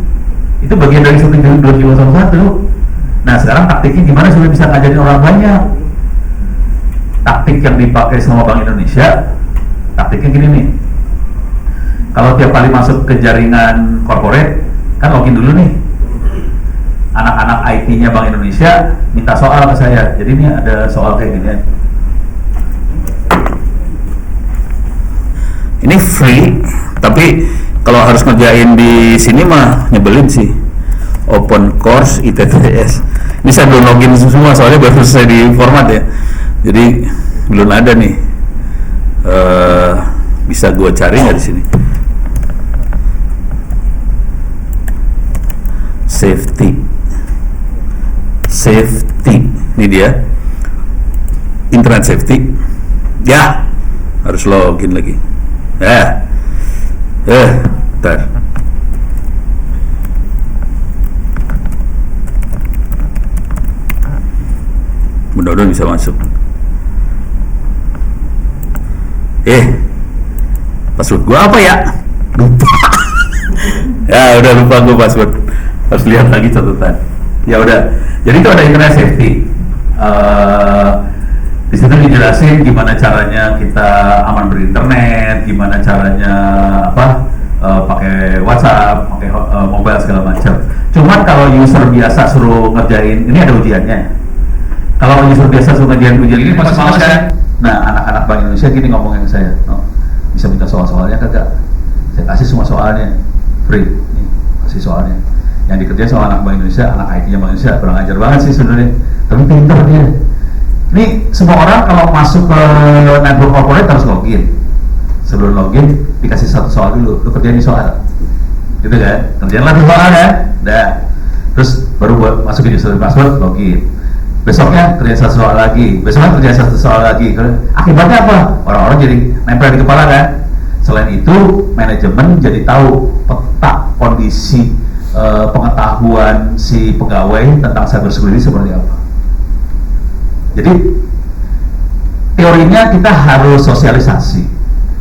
Itu bagian dari strategi 2021. Nah sekarang taktiknya gimana supaya bisa ngajarin orang banyak? Taktik yang dipakai sama Bank Indonesia, taktiknya gini nih. Kalau tiap kali masuk ke jaringan corporate, kan login dulu nih. Anak-anak IT-nya Bank Indonesia minta soal ke saya. Jadi ini ada soal kayak gini. Ini free, tapi kalau harus ngerjain di sini mah nyebelin sih. Open course ITTS. Ini saya belum login semua soalnya baru selesai di format ya. Jadi belum ada nih. Bisa gue cari nggak di sini? Safety. Ini dia. Internet safety. Ya, harus login lagi. Bentar. Mudah-mudahan bisa masuk. Password gua apa ya? Lupa. Ya udah lupa gua password. Harus lihat lagi catatan. Ya udah. Jadi itu ada internet safety. Di situ dijelasin gimana caranya kita aman berinternet, gimana caranya pakai WhatsApp, pakai mobile segala macam. Cuman kalau user biasa suruh ngerjain, ini ada ujiannya. Kalau user biasa suruh ngerjain ujian ini pasti males kan? Nah, anak-anak Bank Indonesia gini ngomongin saya, bisa minta soal-soalnya kagak? Saya kasih semua soalnya, free. Nih, kasih soalnya. Yang dikerjain sama anak Bank Indonesia, anak IT-nya Bank Indonesia, kurang ajar banget sih sebenarnya. Tapi pintar dia. Ini semua orang kalau masuk ke network corporate harus login. Sebelum login dikasih satu soal dulu, lu kerjain di soal, gitu kan? Kerjain lagi soal kan? Dah. Terus baru buat masukin user password, login. Besoknya kerjain satu soal lagi, besoknya kerjain satu soal lagi. Akibatnya apa? Orang-orang jadi nempel di kepala kan? Selain itu, manajemen jadi tahu peta kondisi pengetahuan si pegawai tentang cybersecurity seperti apa. Jadi teorinya kita harus sosialisasi.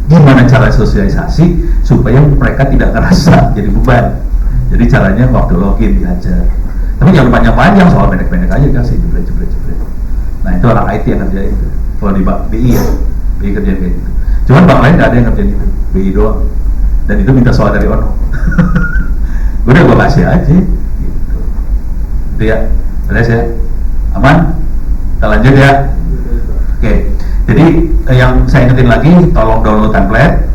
Gimana cara sosialisasi supaya mereka tidak ngerasa jadi beban? Jadi caranya waktu login diajar. Tapi jangan panjang-panjang, soal pendek-pendek aja kasih jebret. Nah itu orang IT yang kerjain itu. Kalau di BI ya, BI kerjain kayak gitu. Cuman bank lain nggak ada yang kerjain itu, BI doang. Dan itu minta soal dari Ono. Udah gue kasih aja gitu. Itu ya, beres ya, aman. Kita lanjut ya. Oke. Jadi yang saya ingetin lagi, tolong download template.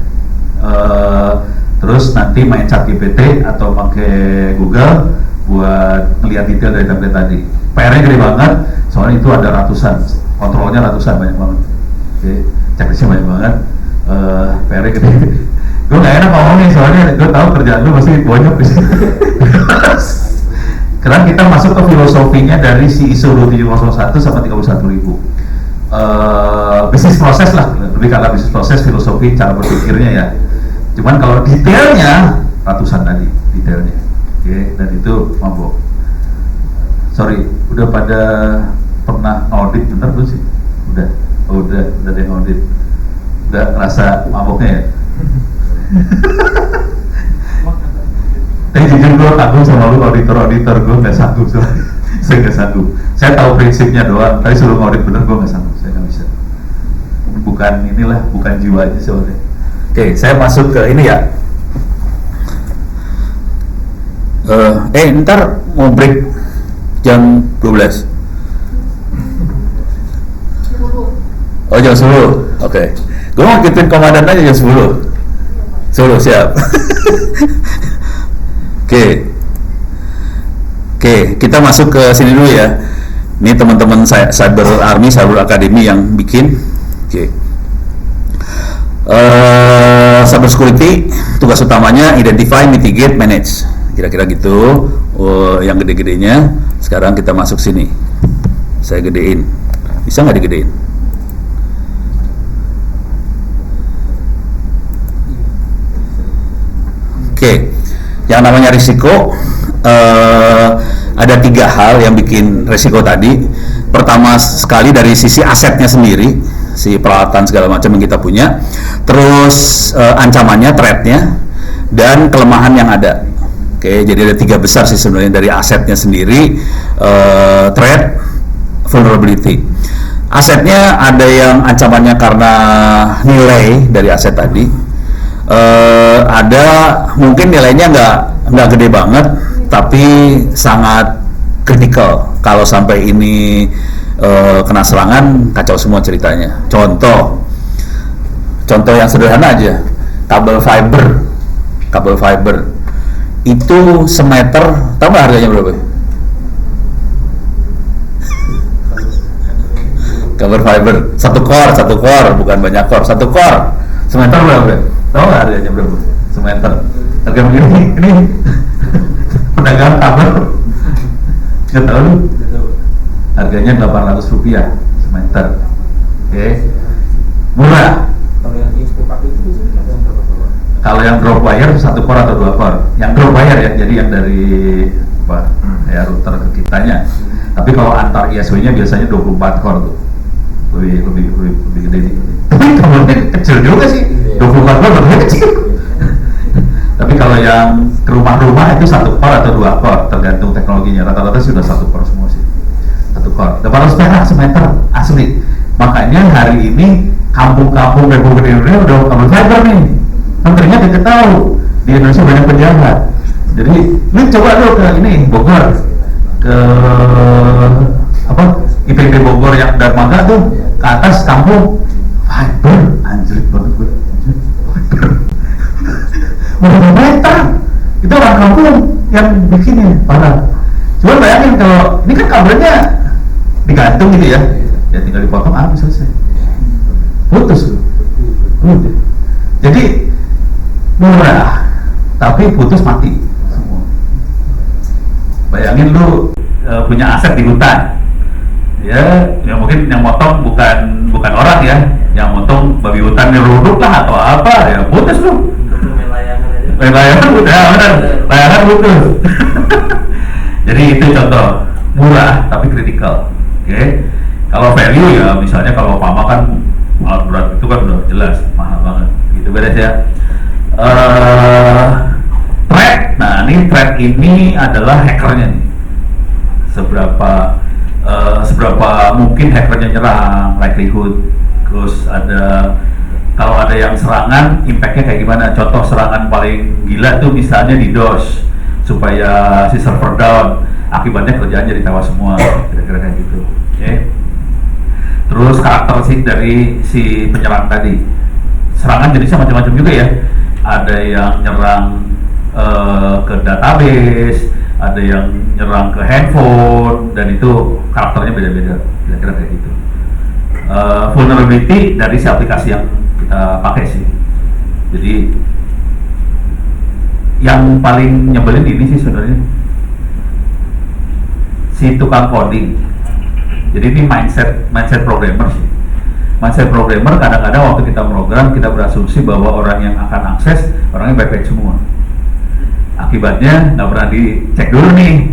Terus nanti main ChatGPT atau pakai Google buat melihat detail dari template tadi. PR-nya gede banget, soalnya itu ada ratusan, kontrolnya ratusan, banyak banget. Oke, checklistnya banyak banget, PR-nya gede. Gue gak enak ngomongnya, soalnya gue tahu kerjaan lu pasti banyak di sini. Sekarang kita masuk ke filosofinya dari si ISO 27001 sama 31.000. Bisnis proses lah, lebih kata bisnis proses, filosofi, cara berpikirnya ya. Cuman kalau detailnya ratusan tadi detailnya. Oke, dan itu mabok. Sorry, udah pada pernah audit bener belum sih? Udah ada yang audit. Udah ngerasa maboknya ya? Tapi jujur gue kagum sama lu auditor, gue nggak sanggup soalnya. Saya nggak sanggup. Saya tahu prinsipnya doang, tapi suruh audit bener gue nggak sanggup, saya nggak bisa. Bukan jiwanya soalnya. Oke, saya masuk ke ini ya. Ntar mau break jam 12. Oh jam 10. Oke. Gue mau ngikutin komandan aja jam 10. 10 siap. Oke, kita masuk ke sini dulu ya. Ini teman-teman saya Cyber Army, Cyber Academy yang bikin. Oke. Cyber security tugas utamanya identify, mitigate, manage. Kira-kira gitu. Yang gede-gedenya. Sekarang kita masuk sini. Saya gedein. Bisa nggak digedein? Oke. Yang namanya risiko, ada 3 hal yang bikin risiko tadi. Pertama sekali dari sisi asetnya sendiri, si peralatan segala macam yang kita punya, terus ancamannya, threat-nya, dan kelemahan yang ada. Oke, jadi ada 3 besar sih sebenarnya dari asetnya sendiri, threat, vulnerability. Asetnya ada yang ancamannya karena nilai dari aset tadi, ada mungkin nilainya nggak gede banget, tapi sangat kritikal. Kalau sampai ini kena serangan, kacau semua ceritanya. Contoh yang sederhana aja, kabel fiber itu semeter, tahu nggak harganya berapa? Kabel fiber satu core, bukan banyak core, satu core semeter berapa? Tahu nggak harganya berapa? Semeter. Harga begini, ini pedagang kabel nggak tahu nih. Harganya Rp800 semeter. Oke. Murah. Kalau yang info pakai itu biasanya ada yang berapa? Kalau yang drop wire 1 core atau 2 core. Yang drop wire ya, jadi yang dari ya router ke kitanya. Tapi kalau antar ISW-nya biasanya 24 core tuh. Lebih gede sih. Tapi kabelnya kecil juga sih. 24 core kabelnya kecil. Tapi kalau yang ke rumah-rumah itu 1 core atau 2 core, tergantung teknologinya. Rata-rata sudah 1 core semua sih. 1 core. Rp800 semeter asli. Makanya hari ini kampung-kampung Republik Indonesia udah kabel fiber nih. Menterinya tidak tahu di Indonesia banyak penjahat. Jadi lu coba lu ke ini Bogor, ke IPB Bogor yang dermaga tuh ke atas kampung fiber, anjir banget gue. Fiber meter itu orang kampung yang bikinnya parah. Cuma bayangin kalau ini kan kabelnya digantung gitu ya tinggal dipotong habis selesai, putus udah. Jadi murah tapi putus mati semua. Bayangin lu punya aset di hutan ya mungkin yang motong bukan orang ya, yang motong babi hutan nyeruduk lah atau apa ya, putus lu. Layangan udah benar, layangan putus. Jadi itu contoh murah tapi kritikal. Oke. Kalau value ya misalnya kalau Pama kan alat berat itu kan udah jelas mahal banget gitu, beres ya. Threat, nah ini threat ini adalah hackernya nih. Seberapa mungkin hackernya nyerang, likelihood. Terus kalau ada yang serangan, impactnya kayak gimana? Contoh serangan paling gila tuh misalnya di DOS supaya si server down, akibatnya kerjaan jadi tewas semua, kira-kira kayak gitu. Oke. Terus karakteristik dari si penyerang tadi, serangan jenisnya macam-macam juga ya. Ada yang nyerang ke database, ada yang nyerang ke handphone, dan itu karakternya beda-beda, kira-kira kayak gitu. Vulnerability dari si aplikasi yang kita pakai sih. Jadi yang paling nyebelin ini sih sebenarnya si tukang coding. Jadi ini mindset programmer sih. Mindset programmer kadang-kadang waktu kita program, kita berasumsi bahwa orang yang akan akses orangnya baik-baik semua. Akibatnya nggak pernah dicek dulu nih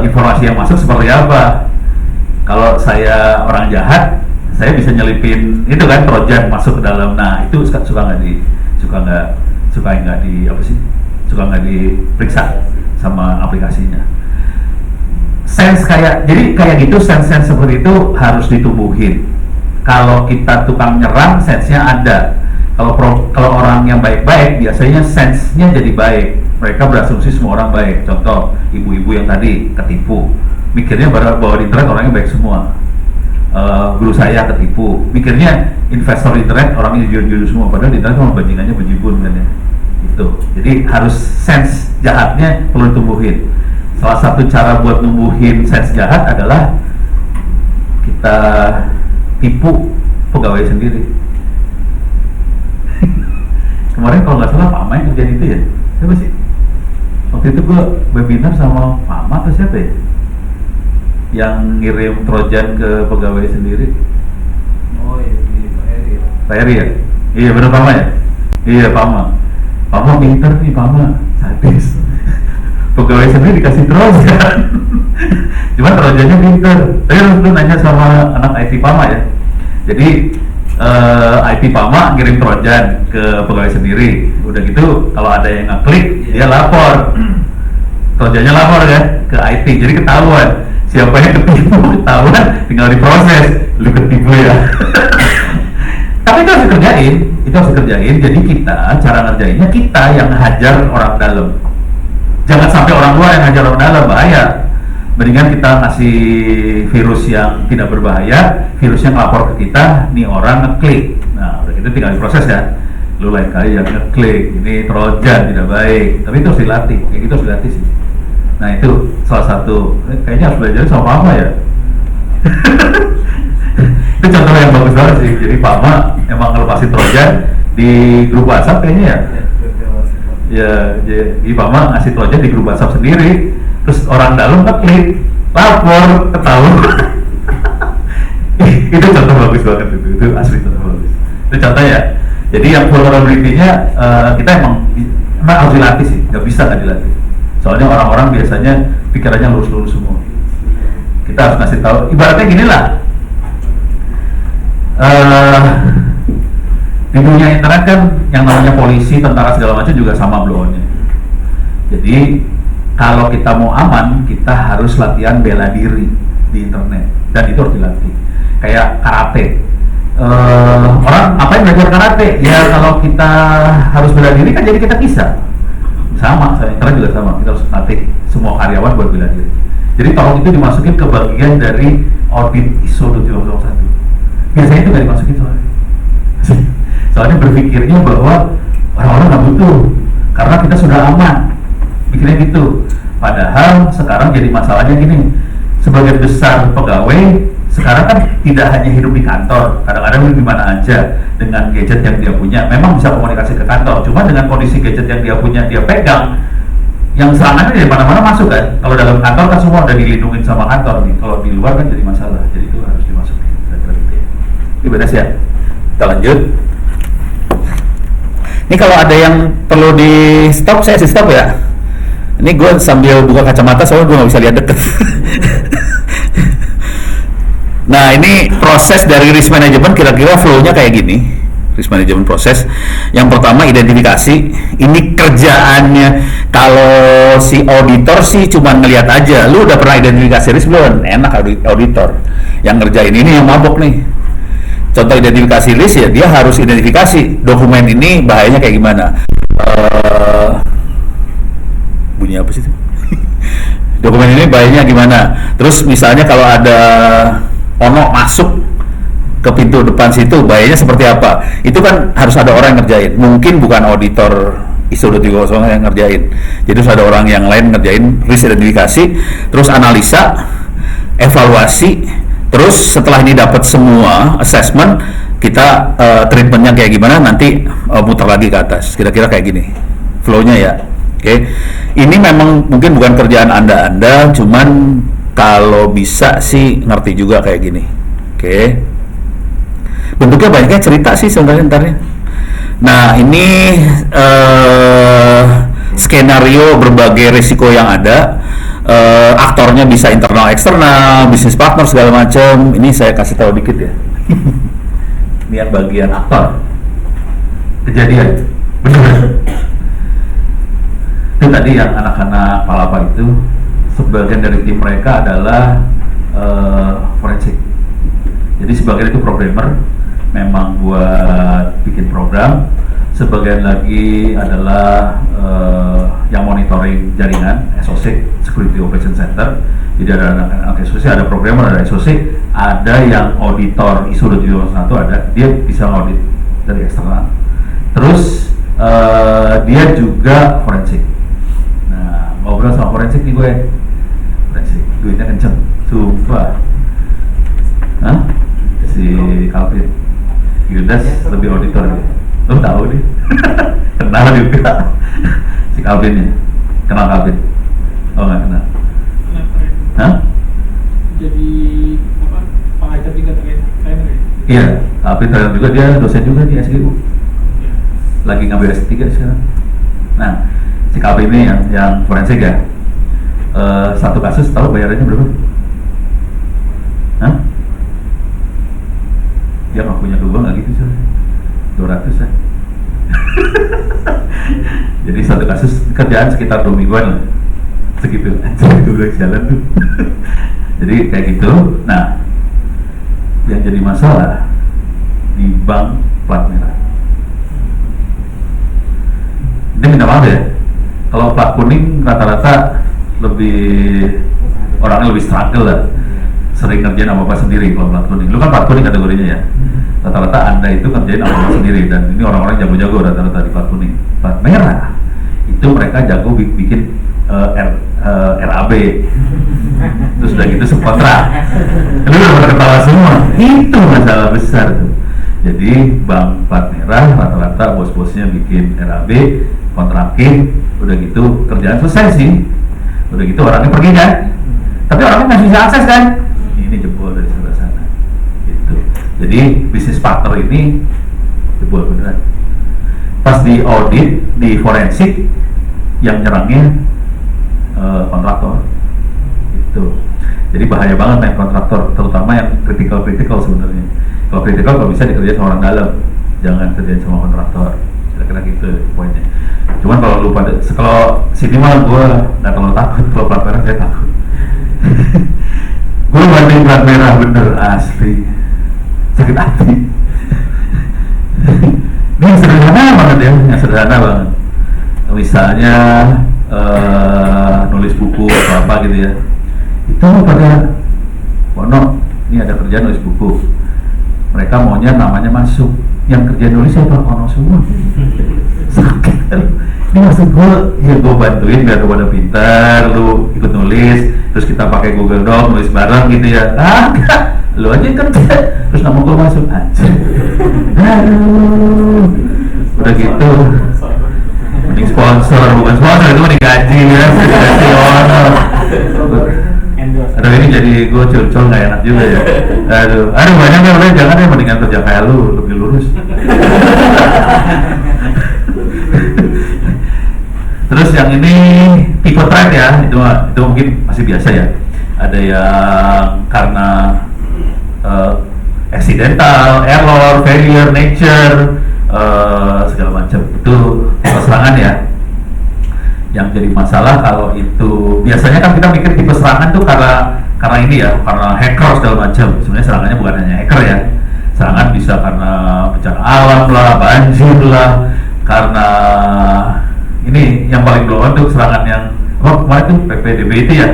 informasi yang masuk seperti apa. Kalau saya orang jahat, saya bisa nyelipin itu kan trojan masuk ke dalam. Nah itu suka nggak diperiksa sama aplikasinya. Jadi kayak gitu, sense seperti itu harus ditumbuhin. Kalau kita tukang nyerang, sense-nya ada. Kalau orang yang baik-baik, biasanya sense-nya jadi baik. Mereka berasumsi semua orang baik. Contoh, ibu-ibu yang tadi ketipu, mikirnya bahwa di internet orangnya baik semua. Guru saya ketipu, mikirnya investor internet orangnya jujur-jujur semua, padahal di internet cuma bajingannya bejibun kan ya. Itu. Jadi harus sense jahatnya perlu ditumbuhin. Salah satu cara buat numbuhin sense jahat adalah kita tipu pegawai sendiri. Kemarin kalau nggak salah Pak Mai kerjaan itu ya, siapa sih? Waktu itu gue webinar sama Pak Ma atau siapa ya? Yang ngirim trojan ke pegawai sendiri. Oh iya, Pak Heri. Pak Heri ya? Iya benar Pak Ma ya? Iya Pak Ma. Pak Ma pinter nih Pak Ma, sadis. Pegawai sendiri dikasih trojan. Cuman trojannya pinter. Tapi lu nanya sama anak IT Pak Ma ya. Jadi IT Pak Ma ngirim trojan ke pegawai sendiri. Udah gitu kalau ada yang ngeklik, dia lapor. Trojannya lapor kan ke IT. Jadi ketahuan siapa yang ketipu, ketahuan, tinggal diproses. Lu ketipu ya. Tapi itu harus dikerjain. Jadi kita, cara ngerjainnya kita yang hajar orang dalam. Jangan sampai orang luar yang hajar orang dalam, bahaya. Mendingan kita ngasih virus yang tidak berbahaya, virus yang lapor ke kita, nih orang ngeklik. Nah, udah gitu tinggal diproses ya. Lu lain kali yang ngeklik, ini trojan tidak baik. Tapi itu harus dilatih, kayak gitu harus dilatih sih. Nah itu salah satu, kayaknya harus belajar sama Pak Ma ya. Itu contoh yang bagus banget sih. Jadi Pak Ma emang ngelepasin trojan di grup WhatsApp kayaknya ya. Ya, jadi Pak Ma ngasih trojan di grup WhatsApp sendiri. Terus orang dalam ngeklik, lapor, ketahuan. Itu contoh bagus banget itu asli contoh bagus. Itu contoh ya. Jadi yang vulnerability-nya kita emang harus dilatih sih, nggak bisa nggak dilatih. Soalnya orang-orang biasanya pikirannya lurus-lurus semua. Kita harus ngasih tahu. Ibaratnya gini lah. Di dunia internet kan yang namanya polisi, tentara segala macam juga sama blow-nya. Jadi kalau kita mau aman, kita harus latihan bela diri di internet, dan itu harus dilatih. Kayak karate. Orang apa yang belajar karate? Ya kalau kita harus bela diri kan jadi kita kisah. Sama, internet juga sama. Kita harus latih semua karyawan buat bela diri. Jadi tolong itu dimasukin ke bagian dari audit ISO 27001. Biasanya itu nggak dimasukin soalnya berpikirnya bahwa orang-orang nggak butuh karena kita sudah aman. Pikirnya gitu. Padahal sekarang jadi masalahnya gini, sebagian besar pegawai sekarang kan tidak hanya hidup di kantor, kadang-kadang di mana aja dengan gadget yang dia punya. Memang bisa komunikasi ke kantor, cuma dengan kondisi gadget yang dia punya, dia pegang, yang serangannya dari mana-mana masuk kan. Kalau dalam kantor kan semua udah dilindungi sama kantor nih, kalau di luar kan jadi masalah. Jadi itu harus dimasukin, kira-kira gitu ya. Ini beres ya. Kita lanjut. Ini kalau ada yang perlu di stop, saya sih stop ya. Ini gue sambil buka kacamata soalnya gue nggak bisa lihat deket. Nah ini proses dari risk management kira-kira flow-nya kayak gini. Risk management proses. Yang pertama identifikasi. Ini kerjaannya. Kalau si auditor sih cuma ngelihat aja. Lu udah pernah identifikasi risk belum? Enak auditor. Yang ngerjain ini yang mabok nih. Contoh identifikasi risk ya dia harus identifikasi dokumen ini bahayanya kayak gimana. Bunyi apa sih itu? Dokumen ini bahayanya gimana. Terus misalnya kalau ada ono masuk ke pintu depan situ bahayanya seperti apa, itu kan harus ada orang yang ngerjain. Mungkin bukan auditor ISO 230 yang ngerjain. Jadi terus ada orang yang lain ngerjain risk identifikasi, terus analisa, evaluasi, terus setelah ini dapat semua assessment, kita treatmentnya kayak gimana, nanti muter lagi ke atas. Kira-kira kayak gini flow-nya ya. Oke. Ini memang mungkin bukan kerjaan Anda, cuman kalau bisa sih ngerti juga kayak gini. Oke. Bentuknya banyaknya cerita sih sebenarnya ntarnya. Nah, ini skenario berbagai risiko yang ada. Aktornya bisa internal, eksternal, bisnis partner segala macam. Ini saya kasih tahu dikit ya. Ini yang bagian aktor. Kejadian. Benar. Itu tadi yang anak-anak Palapa itu, sebagian dari tim mereka adalah forensik. Jadi sebagian itu programmer, memang buat bikin program. Sebagian lagi adalah yang monitoring jaringan, SOC, Security Operation Center. Jadi ada anak-anak SOC, ada programmer, ada SOC, ada yang auditor ISO 27001, ada, dia bisa audit dari eksternal. Terus dia juga forensik. Nah, ngobrol sama forensik nih gue, forensik, duitnya kenceng, sumpah. Hah? Si Calvin, Yudas lebih auditor dia. Lo tahu nih, kenal juga si Calvin ya, kenal Calvin? Oh nggak kenal? Hah? Jadi apa? Pengajar juga trainer ya? Iya, Calvin trainer juga, dia dosen juga di SGU. Lagi ngambil S3 sekarang. Nah, si Calvin ini yang forensik ya. Satu kasus tahu bayarannya berapa? Hah? Dia nggak punya dua nggak gitu sih, 200 ya. Jadi satu kasus kerjaan sekitar 2 mingguan lah, segitu aja itu gue jalan tuh. Jadi kayak gitu. Nah, yang jadi masalah di bank plat merah. Ini minta maaf ya, kalau plat kuning rata-rata lebih orangnya lebih struggle lah, sering ngerjain apa-apa sendiri. Kalau plat kuning, lu kan plat kuning kategorinya ya, rata-rata Anda itu ngerjain apa-apa sendiri, dan ini orang-orang jago-jago rata-rata di plat kuning. Plat merah itu mereka jago bikin RAB, terus udah gitu subkontrak. Lu udah ketawa semua, itu masalah besar tuh. Jadi bank plat merah rata-rata bos-bosnya bikin RAB, kontrakin, udah gitu kerjaan selesai sih, udah gitu orangnya pergi kan, tapi orangnya nggak bisa akses kan, ini jebol dari sebelah sana gitu. Jadi bisnis partner ini jebol beneran. Pas di audit, di forensik, yang nyerangnya kontraktor itu. Jadi bahaya banget main kontraktor, terutama yang kritikal sebenarnya. Kalau kritikal kalau bisa dikerjain sama orang dalam, jangan kerjain sama kontraktor. Kira-kira gitu poinnya. Cuman kalau lu pada, kalau sini mah gue nggak terlalu takut. Kalau plat merah saya takut. Gue banding plat merah bener asli, sakit hati. Ini yang sederhana banget ya, yang sederhana banget. Misalnya nulis buku atau apa gitu ya, itu pada Bono, ini ada kerjaan nulis buku, mereka maunya namanya masuk, yang kerja nulis siapa? Bono semua. Sakit kan? Ini maksud gue, ya gue bantuin biar lu pada pintar, lu ikut nulis, terus kita pakai Google Doc, nulis bareng gitu ya. Lu aja kerja, terus nama gue masuk aja. Aduh, udah gitu. Mending sponsor, bukan sponsor, itu mah digaji ya, dikasih honor. Aduh, ini jadi gue curcol nggak enak juga ya. Aduh banyak ya, udah jangan ya, mendingan kerja kayak lu, lebih lurus. Terus yang ini tipe track ya, itu mungkin masih biasa ya. Ada yang karena accidental, error, failure, nature, segala macam, itu tipe serangan ya. Yang jadi masalah kalau itu biasanya kan kita mikir tipe serangan tuh karena ini ya, karena hacker segala macam. Sebenarnya serangannya bukan hanya hacker ya. Serangan bisa karena bencana alam lah, banjir lah, karena ini yang paling blow on tuh serangan yang kemarin tuh PPDB itu ya,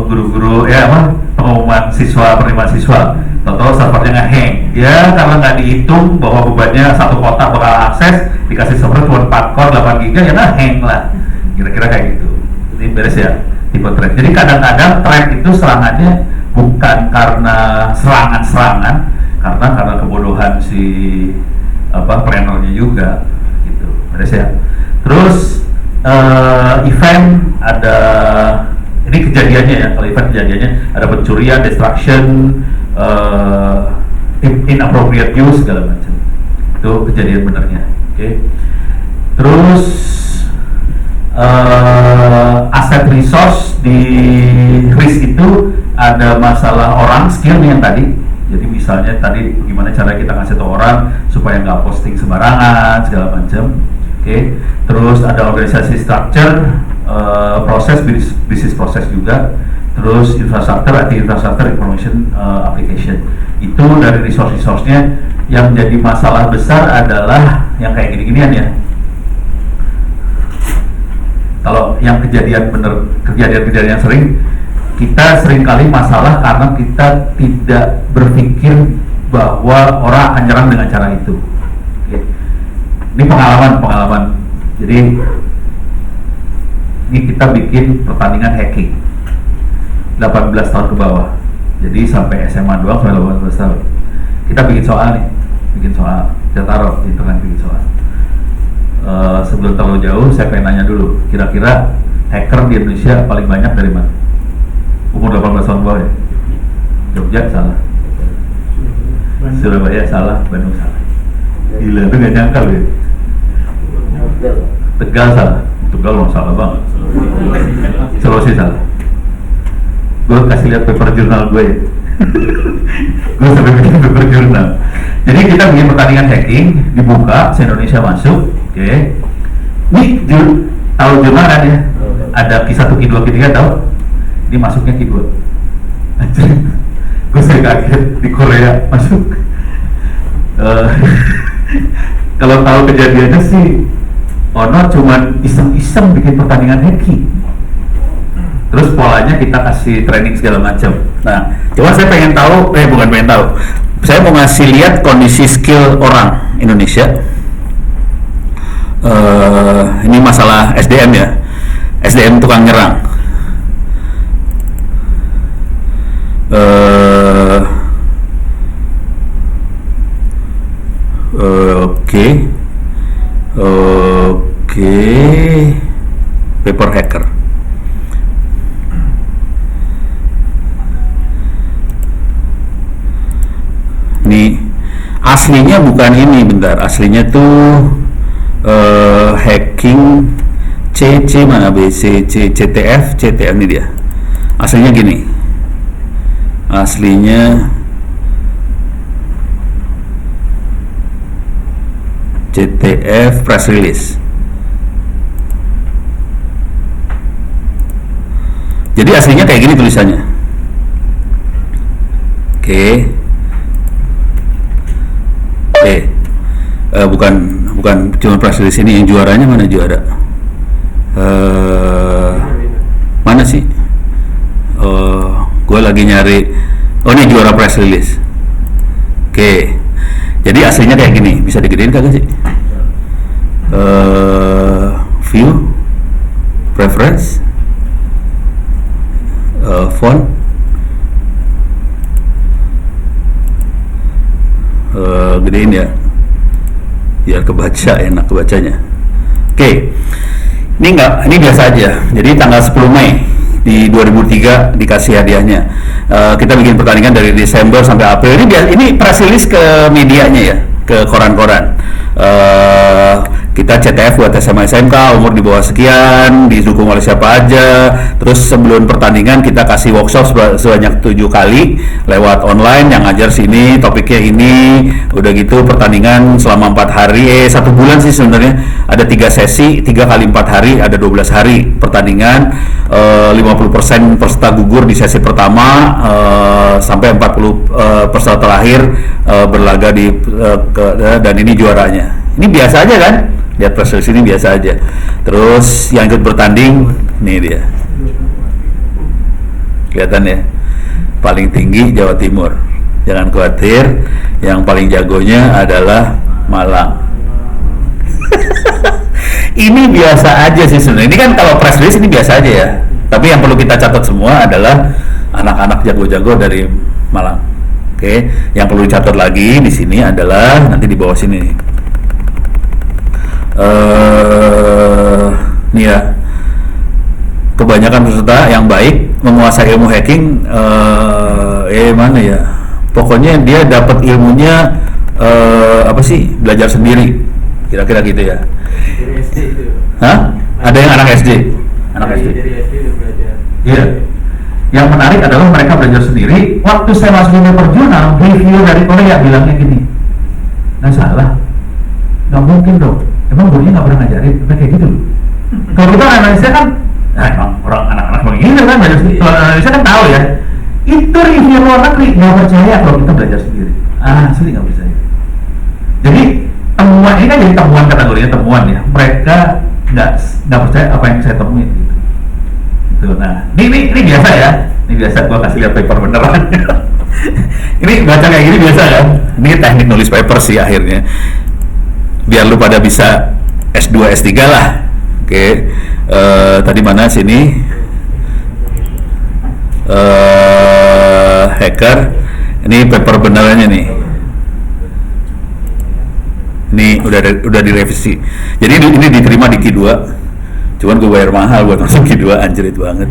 guru-guru ya pengumuman siswa, penerimaan siswa Tahu servernya nggak hang, ya karena nggak dihitung bahwa bebannya satu kotak bakal akses, dikasih server cuma 4 core 8 GB ya nggak hang lah, kira-kira kayak gitu. Ini beres ya tipe threat. Jadi kadang-kadang threat itu serangannya bukan karena serangan, karena kebodohan si plannernya juga, gitu. Beres ya. Terus event ada, ini kejadiannya ya, kalau event kejadiannya ada pencurian, destruction, inappropriate use segala macam. Itu kejadian benernya. Oke. Terus aset resource di risk itu ada masalah orang, skill yang tadi. Jadi misalnya tadi gimana cara kita ngasih tahu orang supaya nggak posting sembarangan segala macam. Oke. Terus ada organisasi structure, proses bisnis proses juga. Terus infrastruktur, IT infrastruktur, information application. Itu dari resource-nya yang jadi masalah besar adalah yang kayak gini-ginian ya. Kalau yang kejadian yang sering, kita seringkali masalah karena kita tidak berpikir bahwa orang akan nyerang dengan cara itu. Oke. Ini pengalaman. Jadi ini kita bikin pertandingan hacking 18 tahun ke bawah. Jadi sampai SMA doang sampai 18 tahun. Kita bikin soal. Kita taruh di internet bikin soal. Sebelum terlalu jauh, saya pengen nanya dulu, kira-kira hacker di Indonesia paling banyak dari mana? Umur 18 tahun bawah ya? Jogja salah, Surabaya salah, Bandung salah. Gila, itu gak nyangka ya. Tegal salah, Tegal salah banget. Sulawesi salah. Gue kasih lihat paper jurnal gue ya. Gue sampai bikin paper jurnal. Jadi kita bikin pertandingan hacking, dibuka, se-Indonesia masuk. Oke. Nih, tahu jurnal kan ya? Ada Q1, Q2, Q3 tahu? Ini masuknya Q2. Gue saya kaget di Korea masuk. Kalau tahu kejadiannya sih, Ono cuman iseng-iseng bikin pertandingan hacking. Terus polanya kita kasih training segala macam. Nah, coba saya pengen tahu, bukan pengen tahu. Saya mau ngasih lihat kondisi skill orang Indonesia. Ini masalah SDM ya. SDM tukang nyerang. Oke. Paper hacker. Ini aslinya bukan ini, bentar. Aslinya tuh hacking CC mana BC CTF ini dia. Aslinya gini. Aslinya CTF press release. Jadi aslinya kayak gini tulisannya. Oke. Bukan cuma press release ini, yang juaranya mana juara? Mana sih? Gue lagi nyari. Oh, ini juara press release. Oke. Jadi aslinya kayak gini. Bisa digedein kagak sih? View, preference, font, gedein ya, biar kebaca, enak kebacanya. Oke. Ini biasa aja. Jadi tanggal 10 Mei di 2003 dikasih hadiahnya. Kita bikin pertandingan dari Desember sampai April. Ini press release ke medianya ya, ke koran-koran. Kita CTF buat SMA SMK, umur di bawah sekian, didukung oleh siapa aja. Terus sebelum pertandingan kita kasih workshop sebanyak 7 kali lewat online, yang ngajar sini, topiknya ini. Udah gitu pertandingan selama 4 hari, 1 bulan sih sebenarnya. Ada 3 sesi, 3 kali 4 hari, ada 12 hari pertandingan. 50% peserta gugur di sesi pertama, sampai 40 peserta terakhir berlaga dan ini juaranya. Ini biasa aja kan? Lihat proses ini biasa aja. Terus yang ikut bertanding, nih dia. Kelihatan ya? Paling tinggi Jawa Timur. jangan khawatir, yang paling jagonya adalah Malang. Ini biasa aja sih sebenarnya. Ini kan kalau press release ini biasa aja ya. Tapi yang perlu kita catat semua adalah anak-anak jago-jago dari Malang. Oke, yang perlu dicatat lagi di sini adalah nanti di bawah sini. Nih ya. Kebanyakan peserta yang baik menguasai ilmu hacking mana ya? Pokoknya dia dapat ilmunya apa sih? Belajar sendiri. Kira-kira gitu ya. Dari SD itu. Hah? Ada yang anak SD? Anak SD. Dari SD udah belajar. Iya. Yang menarik adalah mereka belajar sendiri. Waktu saya masuk di Paper Journal, review dari Korea bilangnya gini, nggak salah, nggak mungkin dong. Emang gurunya nggak pernah ngajarin, kayak gitu. Kalau kita Indonesia kan, emang orang anak-anak begini kan belajar sendiri. Kalau Indonesia kan tahu ya. Itu review luar negeri nggak percaya kalau kita belajar sendiri. Asli nggak percaya. Jadi temuan ini kan jadi temuan, kategorinya temuan ya. Mereka nggak percaya apa yang saya temuin gitu. Tuh, nah, ini biasa ya. Ini biasa gua kasih lihat paper beneran. Ini baca kayak gini biasa kan? Ini teknik nulis paper sih akhirnya. Biar lu pada bisa S2, S3 lah. Oke. Tadi mana sini? Hacker. Ini paper benerannya nih. Ini udah direvisi. Jadi ini diterima di Q2. Cuman gue bayar mahal buat masuk Q2, anjrit banget.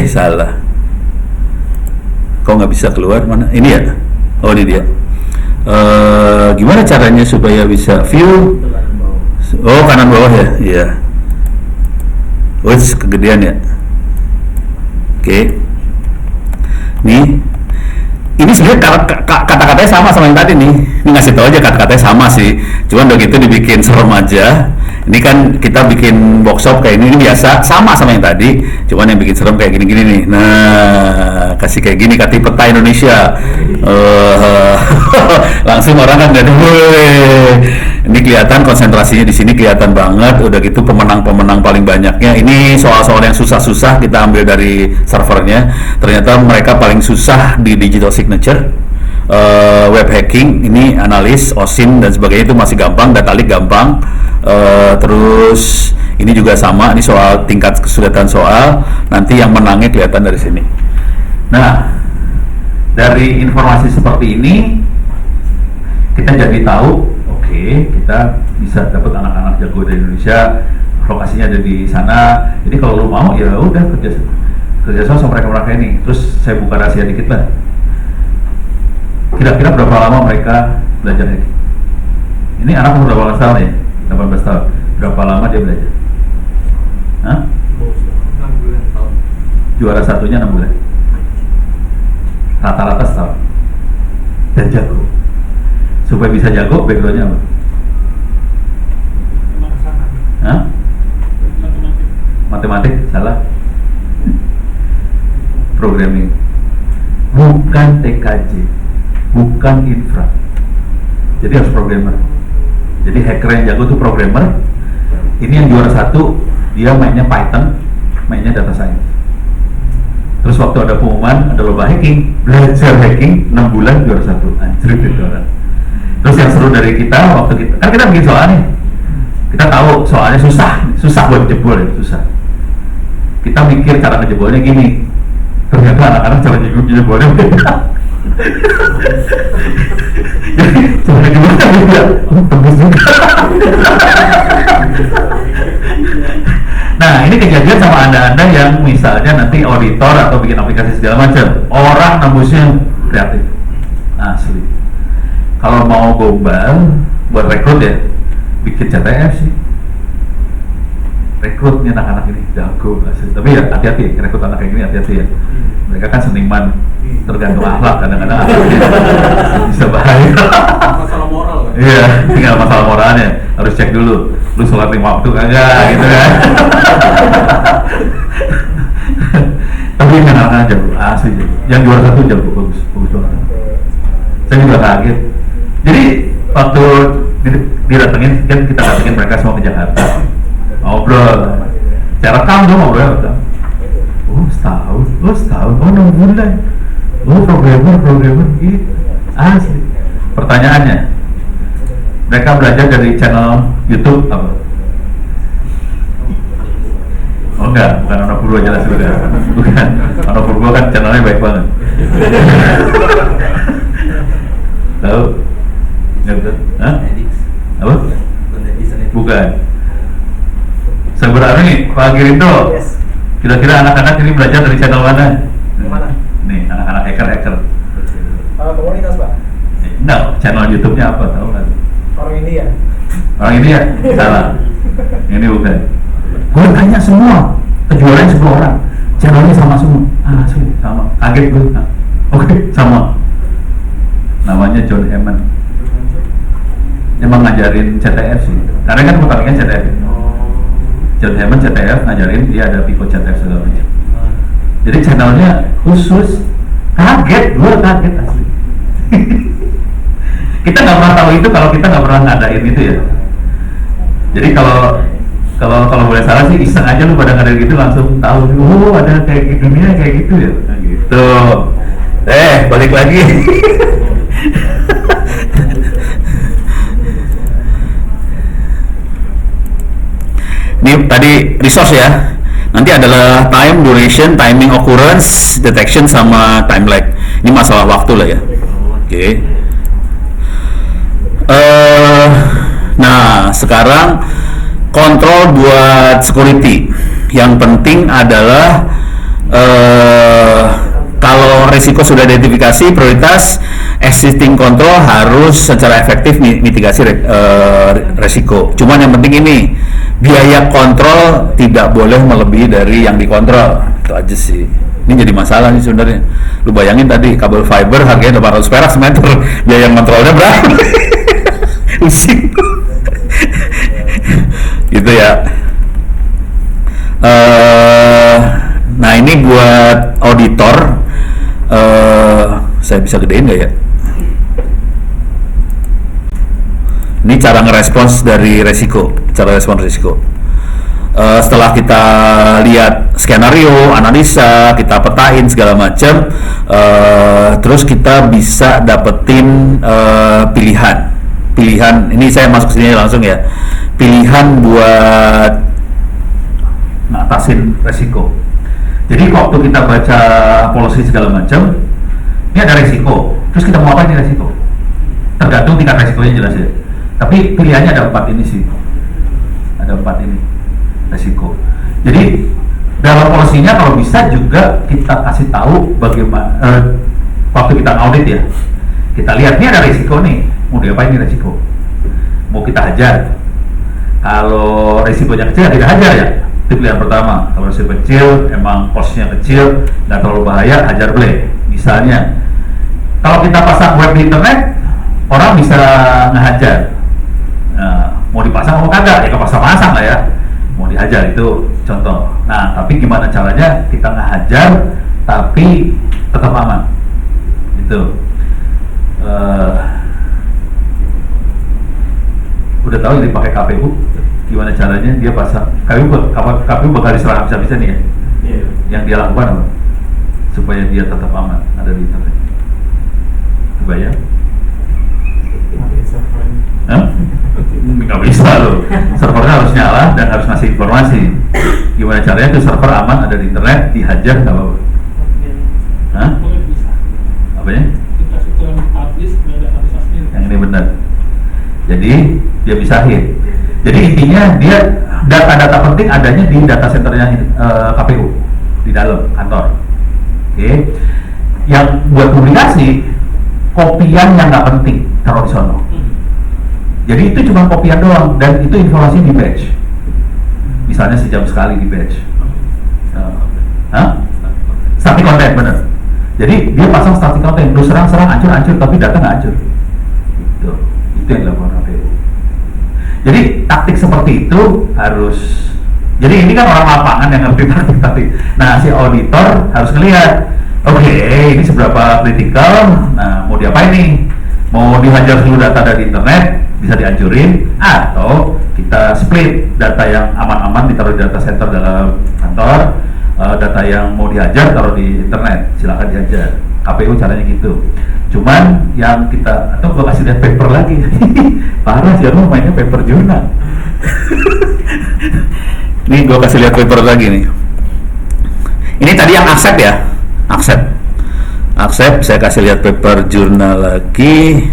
Salah. Kok nggak bisa keluar mana? Ini ya? Oh ini dia. Gimana caranya supaya bisa view? Oh kanan bawah ya? Iya. Kegedean ya? Oke. Nih. Ini sebenarnya kata-katanya sama yang tadi nih. Ini ngasih tahu aja kata-katanya sama sih. Cuman udah gitu dibikin serem aja. Ini kan kita bikin workshop kayak ini biasa sama yang tadi. Cuman yang bikin serem kayak gini-gini nih. Nah, kasih kayak gini kati peta Indonesia. Langsung orang kan jadi, ini kelihatan konsentrasinya di sini kelihatan banget. Udah gitu pemenang paling banyaknya. Ini soal-soal yang susah-susah kita ambil dari servernya. Ternyata mereka paling susah di digital signature, web hacking, ini analis, OSINT dan sebagainya itu masih gampang, data leak gampang. Terus ini juga sama, ini soal tingkat kesulitan soal. Nanti yang menangnya kelihatan dari sini. Nah, dari informasi seperti ini kita jadi tahu, oke, kita bisa dapat anak-anak jago dari Indonesia, lokasinya ada di sana. Jadi kalau lu mau ya udah kerja sama mereka ini. Terus saya buka rahasia dikit lah. Kira-kira berapa lama mereka belajar hacking? Ini anak umur berapa tahun ya? 18 tahun. Berapa lama dia belajar? Hah? 6 bulan tahun. Juara satunya 6 bulan. Rata-rata setahun. Dan jago. Supaya bisa jago, backgroundnya apa? Hah? Matematik? Salah. Programming. Bukan TKJ. Bukan infra. Jadi harus programmer. Jadi hacker yang jago tuh programmer. Ini yang juara satu, dia mainnya Python, mainnya data science. Terus waktu ada pengumuman, ada lomba hacking, belajar hacking 6 bulan juara satu. Anjir itu orang. Terus yang seru dari kita waktu kan kita bikin soal nih. Kita tahu soalnya susah buat jebol ya, susah. Kita mikir cara ngejebolnya gini. Ternyata anak-anak cara jebolnya beda. Jadi cara jebolnya beda. Tembus juga. Nah, ini kejadian sama anda yang misalnya nanti auditor atau bikin aplikasi segala macam. Orang nembusnya kreatif, asli. Kalau mau gombal buat rekrut ya, bikin CTF sih. Rekrutnya anak-anak ini jago asli. Tapi ya hati-hati, rekrut anak kayak gini hati-hati ya. Mereka kan seniman, tergantung akhlak, kadang-kadang akhlaknya bisa bahaya. Masalah moral kan? Iya, tinggal masalah moralnya. Harus cek dulu, lu sholat 5 waktu kagak gitu kan. Tapi yang anak-anak jago, asli jago. Yang juara satu jago, bagus banget. Saya juga kaget. Jadi waktu didatengin, kan kita datengin mereka semua ke Jakarta. Ngobrol, saya rekam dong ngobrol. Oh setahun, oh 6 bulan. Oh programmer gitu. Asli. Pertanyaannya, mereka belajar dari channel YouTube apa? Oh enggak, bukan Ono Purwo jelas sudah. Bukan. Ono Purwo kan channelnya baik banget. Tahu? Enggak betul? Hah? Apa? Bukan. Saya berani nih, Pak Girindo. Kira-kira anak-anak ini belajar dari channel mana? Mana? Nih, anak-anak hacker. Komunitas Pak. Enggak, channel YouTube-nya apa? Tahu nggak? Orang India. Orang ini ya? Salah. Ini bukan. Gue tanya semua, kejualannya 10 orang, channelnya sama semua. Sama. Kaget gue. Oke, sama. Namanya John Hammond. Emang ngajarin CTF sih. Karena kan gue kan CTF. John Hammond CTF ngajarin, dia ada Pico CTF segala macam. Jadi channelnya khusus. Kaget, gue kaget asli. Kita nggak pernah tahu itu kalau kita nggak pernah ngadain itu ya. Jadi kalau boleh salah sih iseng aja lu pada ngadain gitu langsung tahu. Oh ada kayak dunia kayak gitu ya. Nah, gitu. Balik lagi. Ini tadi resource ya. Nanti adalah time, duration, timing, occurrence, detection, sama time lag. Ini masalah waktu lah ya. Oke. Nah, sekarang kontrol buat security. Yang penting adalah kalau risiko sudah identifikasi, prioritas existing control harus secara efektif mitigasi resiko. Cuman yang penting ini, biaya kontrol tidak boleh melebihi dari yang dikontrol. Itu aja sih. Ini jadi masalah nih sebenarnya. Lu bayangin tadi kabel fiber harganya 800 perak semeter, biaya kontrolnya berapa? Pusing. Gitu ya. Nah ini buat auditor, saya bisa gedein nggak ya? Ini cara ngerespons dari resiko, cara respon resiko. Setelah kita lihat skenario, analisa, kita petain segala macam, terus kita bisa dapetin pilihan. Ini saya masuk sini langsung ya. Pilihan buat ngatasin resiko. Jadi waktu kita baca policy segala macam, ini ada resiko. Terus kita mau apa ini resiko? Tergantung tingkat resikonya jelas ya. Tapi pilihannya ada 4 ini sih. Ada 4 ini resiko. Jadi dalam polisinya kalau bisa juga kita kasih tahu bagaimana waktu kita audit ya. Kita lihat ini ada resiko nih. Mau diapain ini resiko? Mau kita hajar? Kalau resikonya kecil tidak hajar ya. Itu pilihan pertama. Kalau resiko kecil, emang posisinya kecil, nggak terlalu bahaya, hajar boleh. Misalnya, kalau kita pasang web di internet, orang bisa ngehajar. Nah, mau dipasang mau kagak? Ya kepasang-pasang lah ya. Mau dihajar itu contoh. Nah, tapi gimana caranya kita ngehajar tapi tetap aman? Itu. Udah tahu ini pakai KPU gimana caranya dia pasang KPU bakal diserang bisa-bisa nih ya. Yang dia lakukan apa? Supaya dia tetap aman ada di internet. Kebayang? Nggak bisa loh. Servernya harus nyala dan harus ngasih informasi. Gimana caranya tuh server aman ada di internet, dihajar nggak apa-apa? Hah? Apanya? Yang ini benar. Jadi dia bisa hit. Jadi intinya dia data-data penting adanya di data centernya KPU di dalam kantor. Oke. Yang buat publikasi kopian yang nggak penting taruh di sono. Jadi itu cuma kopian doang dan itu informasi di batch. Misalnya sejam sekali di batch. Static content bener. Jadi dia pasang static content, lu serang hancur tapi data nggak hancur. Itu yang dilakukan KPU. Jadi taktik seperti itu harus. Jadi ini kan orang lapangan yang ngerti taktik. Nah si auditor harus ngelihat. Oke, ini seberapa kritikal. Nah mau diapain nih? Mau dihajar seluruh data dari internet bisa dihancurin atau kita split data yang aman-aman ditaruh di data center dalam kantor, data yang mau dihajar taruh di internet, silakan dihajar. KPU caranya gitu. Cuman yang kita, atau gue kasih lihat paper lagi. Parah sih, lu mainnya paper jurnal. Nih gue kasih lihat paper lagi nih. Ini tadi yang accept ya, accept. Saya kasih lihat paper jurnal lagi.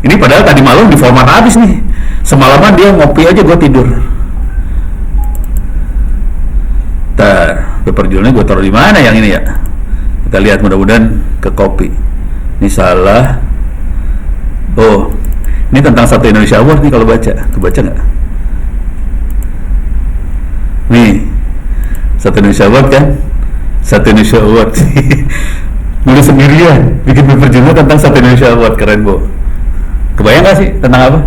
Ini padahal tadi malam di format habis nih. Semalaman dia ngopi aja, gue tidur. Paper jurnalnya gue taruh di mana yang ini ya? Kita lihat, mudah-mudahan ke copy. Ini salah. Oh, ini tentang Satu Indonesia Award nih kalau baca. Kebaca nggak? Nih, Satu Indonesia Award kan? Satu Indonesia Award. Nulis sendirian, bikin paper jurnal tentang Satu Indonesia Award. Keren, Bu. Kebayang nggak sih tentang apa?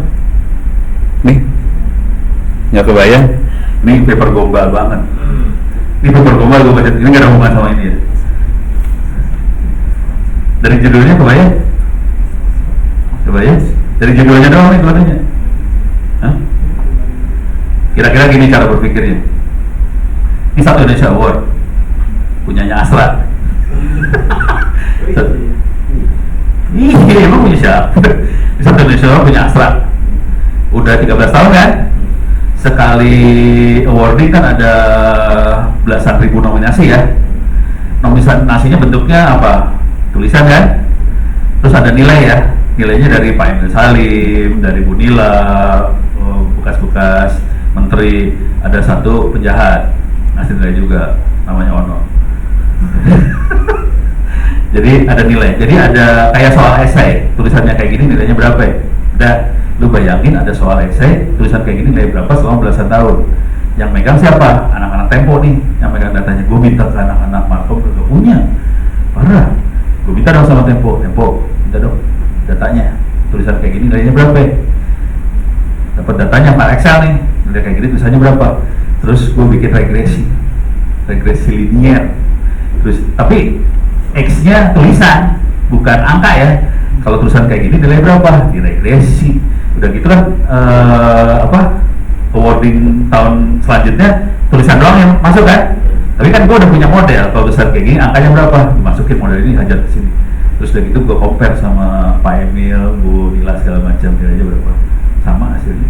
Nih, nggak kebayang. Ini paper gombal banget. Ini paper gombal gue baca. Ini nggak ada hubungan sama ini ya. Dari judulnya kebayang? Kebayang? Dari judulnya doang nih gue nanya. Hah? Kira-kira gini cara berpikirnya. Ini Satu Indonesia Award punyanya Astra. Iya, emang punya siapa? Ini Satu Indonesia Award punya Astra. Udah 13 tahun kan? Sekali awarding kan ada belasan ribu nominasi ya. Nominasinya bentuknya apa? Tulisan kan? Terus ada nilai ya. Nilainya dari Pak Emil Salim, dari Bu Nila, bekas-bekas menteri. Ada satu penjahat ngasih nilai juga, namanya Ono. Jadi ada nilai. Jadi ada kayak soal esai, tulisannya kayak gini, nilainya berapa ya? Udah, lu bayangin ada soal esai, tulisan kayak gini nilai berapa selama belasan tahun. Yang megang siapa? Anak-anak Tempo nih, yang megang datanya. Gue minta ke anak-anak Markom, gak punya. Parah. Gue minta dong sama Tempo, minta dong datanya. Tulisan kayak gini nilainya berapa ya? Dapat datanya Pak Excel nih, nilai kayak gini tulisannya berapa? Terus gue bikin regresi linier. Terus tapi X-nya tulisan, bukan angka ya. Kalau tulisan kayak gini nilai berapa? Diregresi. Udah gitu kan awarding tahun selanjutnya tulisan doang yang masuk kan? Tapi kan gue udah punya model, kalau tulisan kayak gini angkanya berapa? Dimasukin model ini, hajar ke sini. Terus udah gitu gue compare sama Pak Emil, Bu Nila segala macam, nilainya berapa? Sama hasilnya.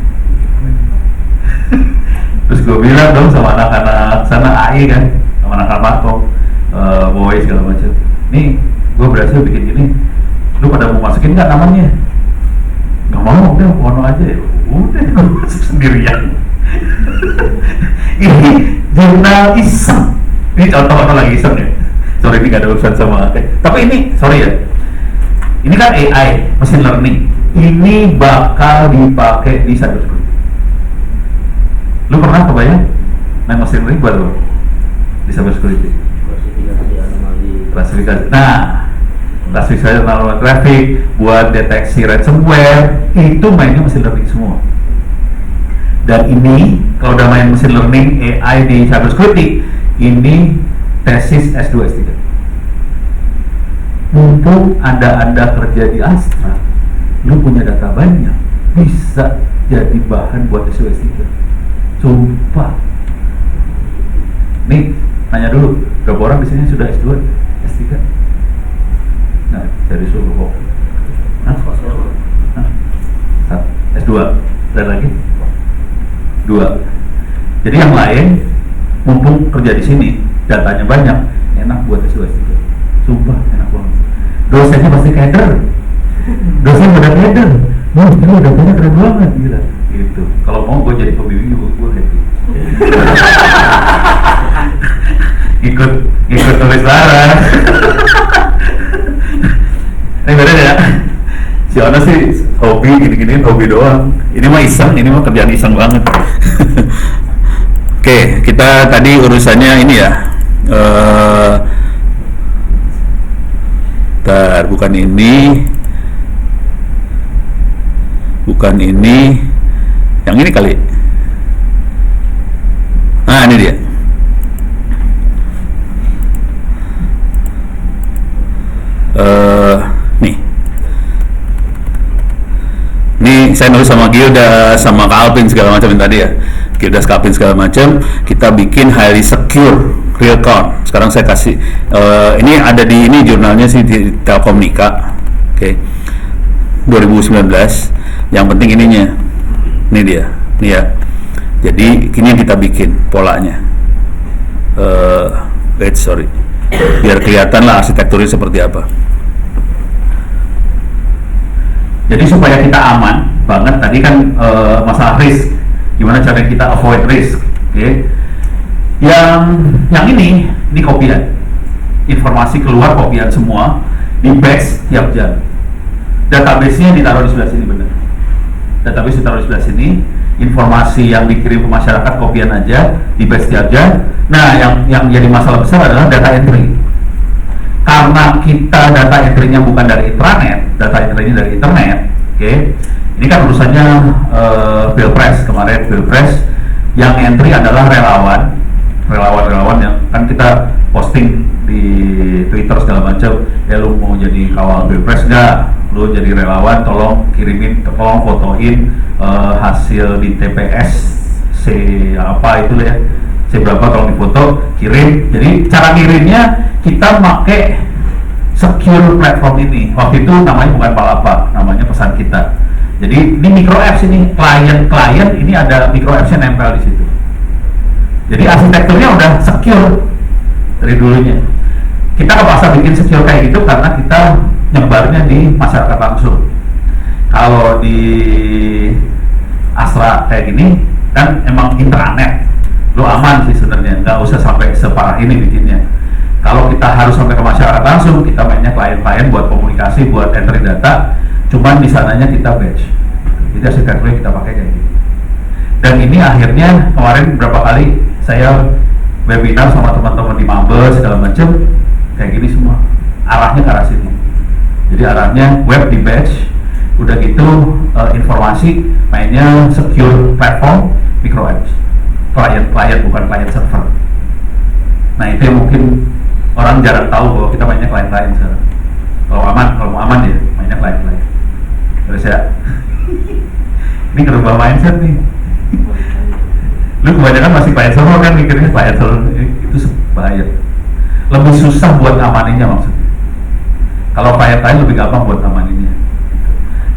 Terus gue bilang dong sama anak-anak sana AI kan, sama anak-anak Markom, Boy segala macam. Nih, gue berhasil bikin gini. Lu pada mau masukin nggak namanya? Nggak mau, udah Ono aja ya. Udah, gue masuk sendirian. Ini jurnal iseng. Ini contoh Ono lagi iseng ya. Sorry, ini nggak ada urusan sama. Tapi ini, sorry ya. Ini kan AI, machine learning. Ini bakal dipakai di cybersecurity. Lu pernah kebayang main machine learning buat apa? Di cybersecurity? Klasifikasi. Nah, klasifikasi anomaly traffic, buat deteksi ransomware, itu mainnya machine learning semua. Dan ini kalau udah main machine learning AI di cybersecurity, ini tesis S2 S3. Mumpung Anda kerja di Astra, lu punya data banyak, bisa jadi bahan buat S2 S3. Sumpah. Nih, tanya dulu, berapa orang di sini sudah S2 S3? Nah, dari suruh kok. S2, dan lagi 2. Jadi yang lain, mumpung kerja di sini, datanya banyak, enak buat S2 S3. Sumpah, enak banget. Dosennya pasti keder. Dosen udah keder. Ini udah banyak, keren banget, gila. Gitu. Kalau mau gue jadi pembimbing juga gue happy. ikut tulis barang. Ini beda ya. Si Ono sih hobi gini-gini, hobi doang. Ini mah iseng, ini mah kerjaan iseng banget. Oke, kita tadi urusannya ini ya. Bukan ini, yang ini kali. Nah, ini dia. Nih saya nulis sama Gilda, sama Kak Alvin segala macam tadi ya. kita scalping segala macam, kita bikin highly secure real count. Sekarang saya kasih ini ada di ini jurnalnya sih di Telkomnika. Oke. 2019. Yang penting ininya. Ini dia. Nih ya. Jadi ini yang kita bikin polanya. Sorry. Biar kelihatan lah arsitekturnya seperti apa. Jadi supaya kita aman banget, tadi kan masalah risk, gimana cara kita avoid risk, oke? Yang ini kopian, informasi keluar kopian semua, di batch tiap jam. Database-nya ditaruh di sebelah sini benar. Database ditaruh di sebelah sini, informasi yang dikirim ke masyarakat kopian aja, di batch tiap jam. Nah, yang jadi masalah besar adalah data entry. Karena kita data entry-nya bukan dari intranet, data entry-nya dari internet, oke? Ini kan urusannya Pilpres, kemarin Pilpres, yang entry adalah relawan yang kan kita posting di Twitter segala macam, ya lu mau jadi kawal Pilpres nggak? Lu jadi relawan, tolong fotoin hasil di TPS C apa itu ya, C berapa, tolong difoto, kirim. Jadi cara kirimnya kita pakai secure platform ini. Waktu itu namanya bukan Palapa, namanya Pesan Kita. Jadi ini micro apps ini, klien ini ada micro apps yang nempel di situ. Jadi arsitekturnya udah secure dari dulunya. Kita kepaksa bikin secure kayak gitu karena kita nyebarnya di masyarakat langsung. Kalau di Astra kayak gini kan emang intranet, lo aman sih sebenarnya, nggak usah sampai separah ini bikinnya. Kalau kita harus sampai ke masyarakat langsung, kita mainnya klien-klien buat komunikasi, buat entry data, cuman di sananya kita batch. Jadi arsitekturnya kita pakai kayak gitu. Dan ini akhirnya kemarin berapa kali saya webinar sama teman-teman di Mabes segala macam kayak gini semua. Arahnya ke arah sini. Jadi arahnya web di batch, udah gitu informasi mainnya secure platform, micro apps. Klien-klien bukan klien server. Nah itu yang mungkin orang jarang tahu bahwa kita mainnya klien-klien sekarang. Kalau mau aman ya mainnya klien-klien. Terus ya, ini kerubah mindset nih. Lu kebanyakan masih klien server kan, mikirnya klien server itu bahaya. Lebih susah buat ngamaninnya maksudnya. Kalau klien-klien lebih gampang buat ngamaninnya.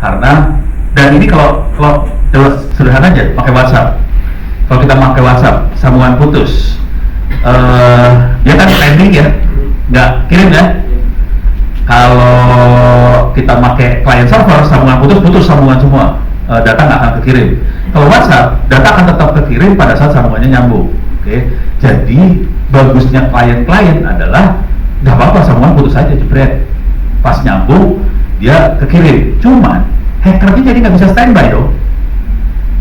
Karena dan ini kalau sederhana aja pakai WhatsApp. Kalau kita pakai WhatsApp, sambungan putus, dia kan pending ya, nggak kirim ya. Kalau kita pakai client server, sambungan putus sambungan semua, data nggak akan kekirim. Kalau WhatsApp, data akan tetap kekirim pada saat sambungannya nyambung. Oke, jadi bagusnya klien-klien adalah nggak apa-apa sambungan putus aja jebret, pas nyambung dia kekirim. Cuman hackernya jadi nggak bisa standby dong.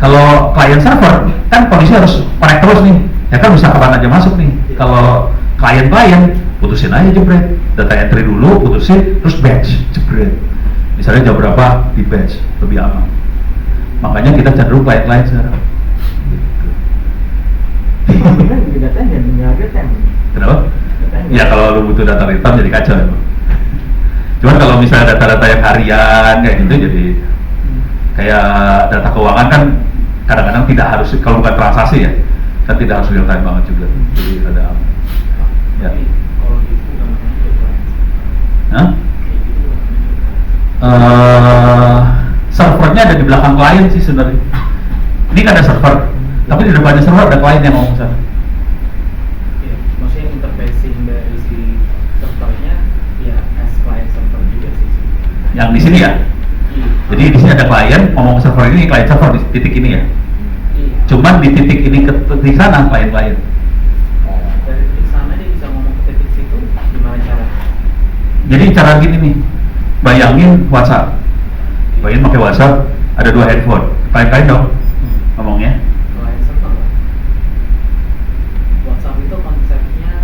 Kalau klien server kan kondisi harus connect terus nih, ya kan bisa kapan aja masuk nih. Kalau klien putusin aja jebret, data entry dulu putusin, terus batch jebret. Misalnya jam berapa di batch, lebih aman. Makanya kita cenderung klien sekarang. Gitu. Kenapa? Ya kalau lu butuh data real time jadi kacau ya. Cuman kalau misalnya data-data yang harian kayak gitu jadi kayak data keuangan kan kadang-kadang tidak harus, kalau bukan transaksi ya kan tidak harus real time banget juga, jadi ada aman ya. Servernya ada di belakang klien sih sebenarnya. Ini kan ada server, tapi di depannya server ada klien yang ngomong sana. Iya, maksudnya interfacing dari si servernya ya as client server juga sih. Yang di sini ya. Jadi di sini ada klien ngomong server ini, klien server di titik ini ya. Iya. Cuman di titik ini ke titik sana klien-klien. Dari titik sana dia bisa ngomong ke titik situ gimana cara? Jadi cara gini nih, bayangin WhatsApp. Bayangin pakai WhatsApp, ada 2 handphone. Klien-klien dong ngomongnya. Client server. WhatsApp itu konsepnya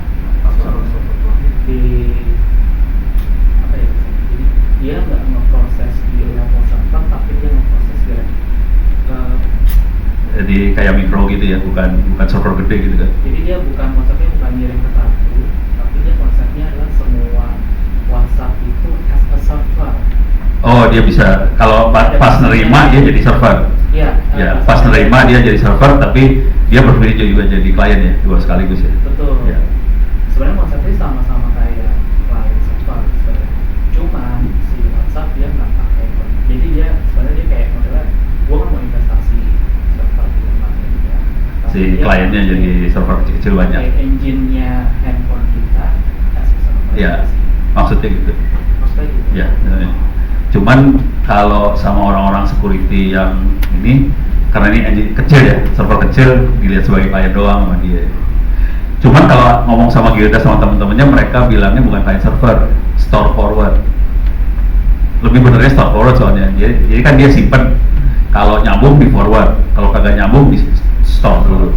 di apa ya? Jadi dia nggak ngeproses di level server, tapi dia ngeproses di Jadi kayak mikro gitu ya, bukan server gede gitu kan. jadi dia konsepnya bukan ngirim ke satu, tapi dia konsepnya adalah semua WhatsApp itu as a server. Oh, dia bisa kalau pas nerima dia jadi server. Iya. Ya, pas nerima dia jadi server, tapi dia berpikir juga jadi klien ya, dua sekaligus ya. Betul. Ya. Sebenarnya konsepnya sama-sama kayak klien server sebenarnya. Cuman si WhatsApp dia nggak pakai. Jadi dia sebenarnya dia kayak modelnya, gua kan mau investasi server di rumahnya juga. Si kliennya jadi server kecil-kecil banyak. Kayak engine-nya handphone kita kasih server. Ya, maksudnya gitu. Maksudnya gitu. Ya, benar. Cuman kalau sama orang-orang security yang ini, karena ini engine kecil ya, server kecil dilihat sebagai klien doang sama dia. Cuman kalau ngomong sama Gilda sama temen-temennya, mereka bilangnya bukan client server, store forward. Lebih benernya store forward soalnya. Jadi kan dia simpen, kalau nyambung di forward, kalau kagak nyambung di store dulu.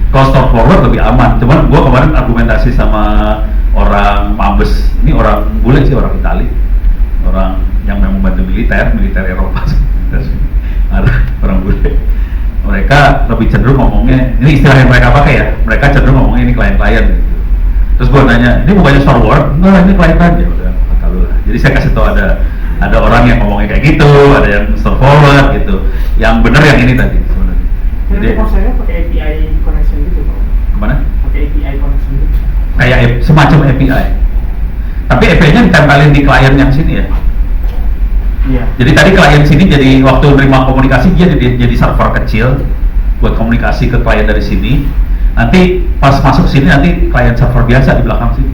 Kalau store forward lebih aman. Cuman gua kemarin argumentasi sama orang Mabes, ini orang bule sih, orang Itali, orang yang memang bantu militer Eropa. Ada orang bule. Mereka lebih cenderung ngomongnya, ini istilah yang mereka pakai ya, mereka cenderung ngomongnya ini klien-klien gitu. Terus gue nanya, ini bukannya forward? Enggak, ini klien ya udah, kalau lah. Jadi saya kasih tau ada orang yang ngomongnya kayak gitu, ada yang store forward gitu. Yang benar yang ini tadi sebenarnya. Jadi konsepnya pakai API connection gitu Pak? Kemana? Pakai API connection gitu? Kayak semacam API. Tapi API-nya ditempelin di klien yang sini ya. Iya. Jadi tadi klien sini jadi waktu nerima komunikasi dia jadi server kecil buat komunikasi ke klien dari sini. Nanti pas masuk sini nanti klien server biasa di belakang sini.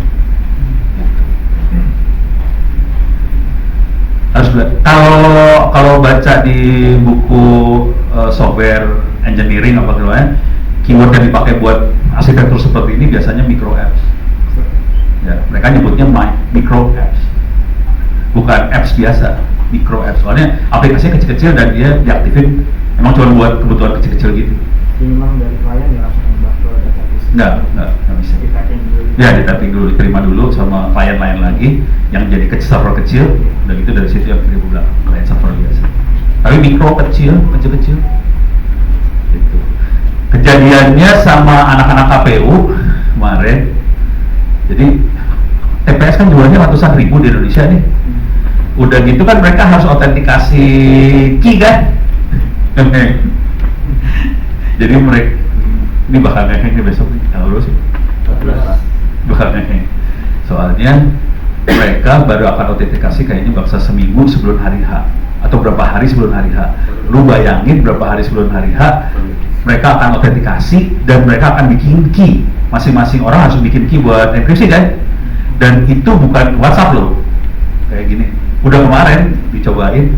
Harus kalau baca di buku software engineering apa namanya, keyword yang dipakai buat arsitektur seperti ini biasanya micro apps. Ya, mereka nyebutnya micro apps, bukan apps biasa. Micro apps, soalnya aplikasinya kecil-kecil dan dia diaktifin emang cuma buat kebutuhan kecil-kecil gitu. Jadi memang dari klien ya langsung nembak ke database? Nggak bisa. Di tracking dulu? Ya, di tapping dulu, diterima dulu sama klien lain lagi yang jadi server kecil, dan itu dari situ yang kirim ke belakang klien server biasa. Tapi mikro kecil gitu. Kejadiannya sama anak-anak KPU kemarin, jadi TPS kan jualnya ratusan ribu di Indonesia nih. Udah gitu kan mereka harus autentikasi key kan. Jadi mereka ini bakal ngeheng besok nih, tanggal berapa sih? 14. Bakal ngeheng. Soalnya mereka baru akan autentikasi kayaknya bakal seminggu sebelum hari H atau berapa hari sebelum hari H. Lu bayangin berapa hari sebelum hari H mereka akan autentikasi dan mereka akan bikin key. Masing-masing orang harus bikin key buat enkripsi kan? Dan itu bukan WhatsApp loh. Kayak gini. Udah kemarin dicobain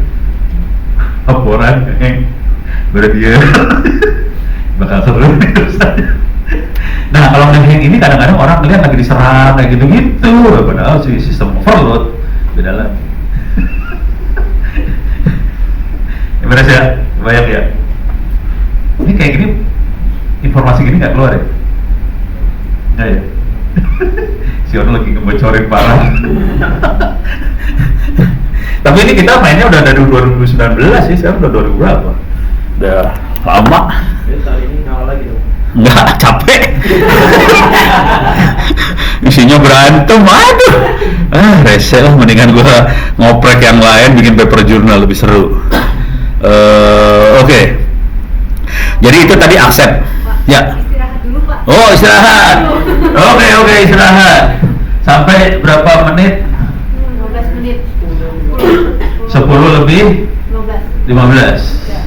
laporan baru dia bakal seru nih terusannya. Nah kalau ngeheng ini kadang-kadang orang ngeliat lagi diserang kayak gitu-gitu, padahal sih sistem overload beda lagi. Beres ya, banyak ya. Ini kayak gini informasi gini nggak keluar ya? Nggak ya? Si Ono lagi ngebocorin parah. Tapi ini kita mainnya udah dari 2019 sih, sekarang udah 2000 berapa? Udah lama. Jadi kali ini ngawal lagi dong? Enggak, capek. Isinya berantem, aduh. Rese lah, mendingan gua ngoprek yang lain, bikin paper journal lebih seru. Oke. Jadi itu tadi akses. Ya. Istirahat dulu Pak. Oh, istirahat. Oke, istirahat. Sampai berapa menit? 15 menit. 10 lebih 15. Ya.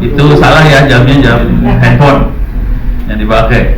Itu salah ya, jamnya jam handphone yang dipakai.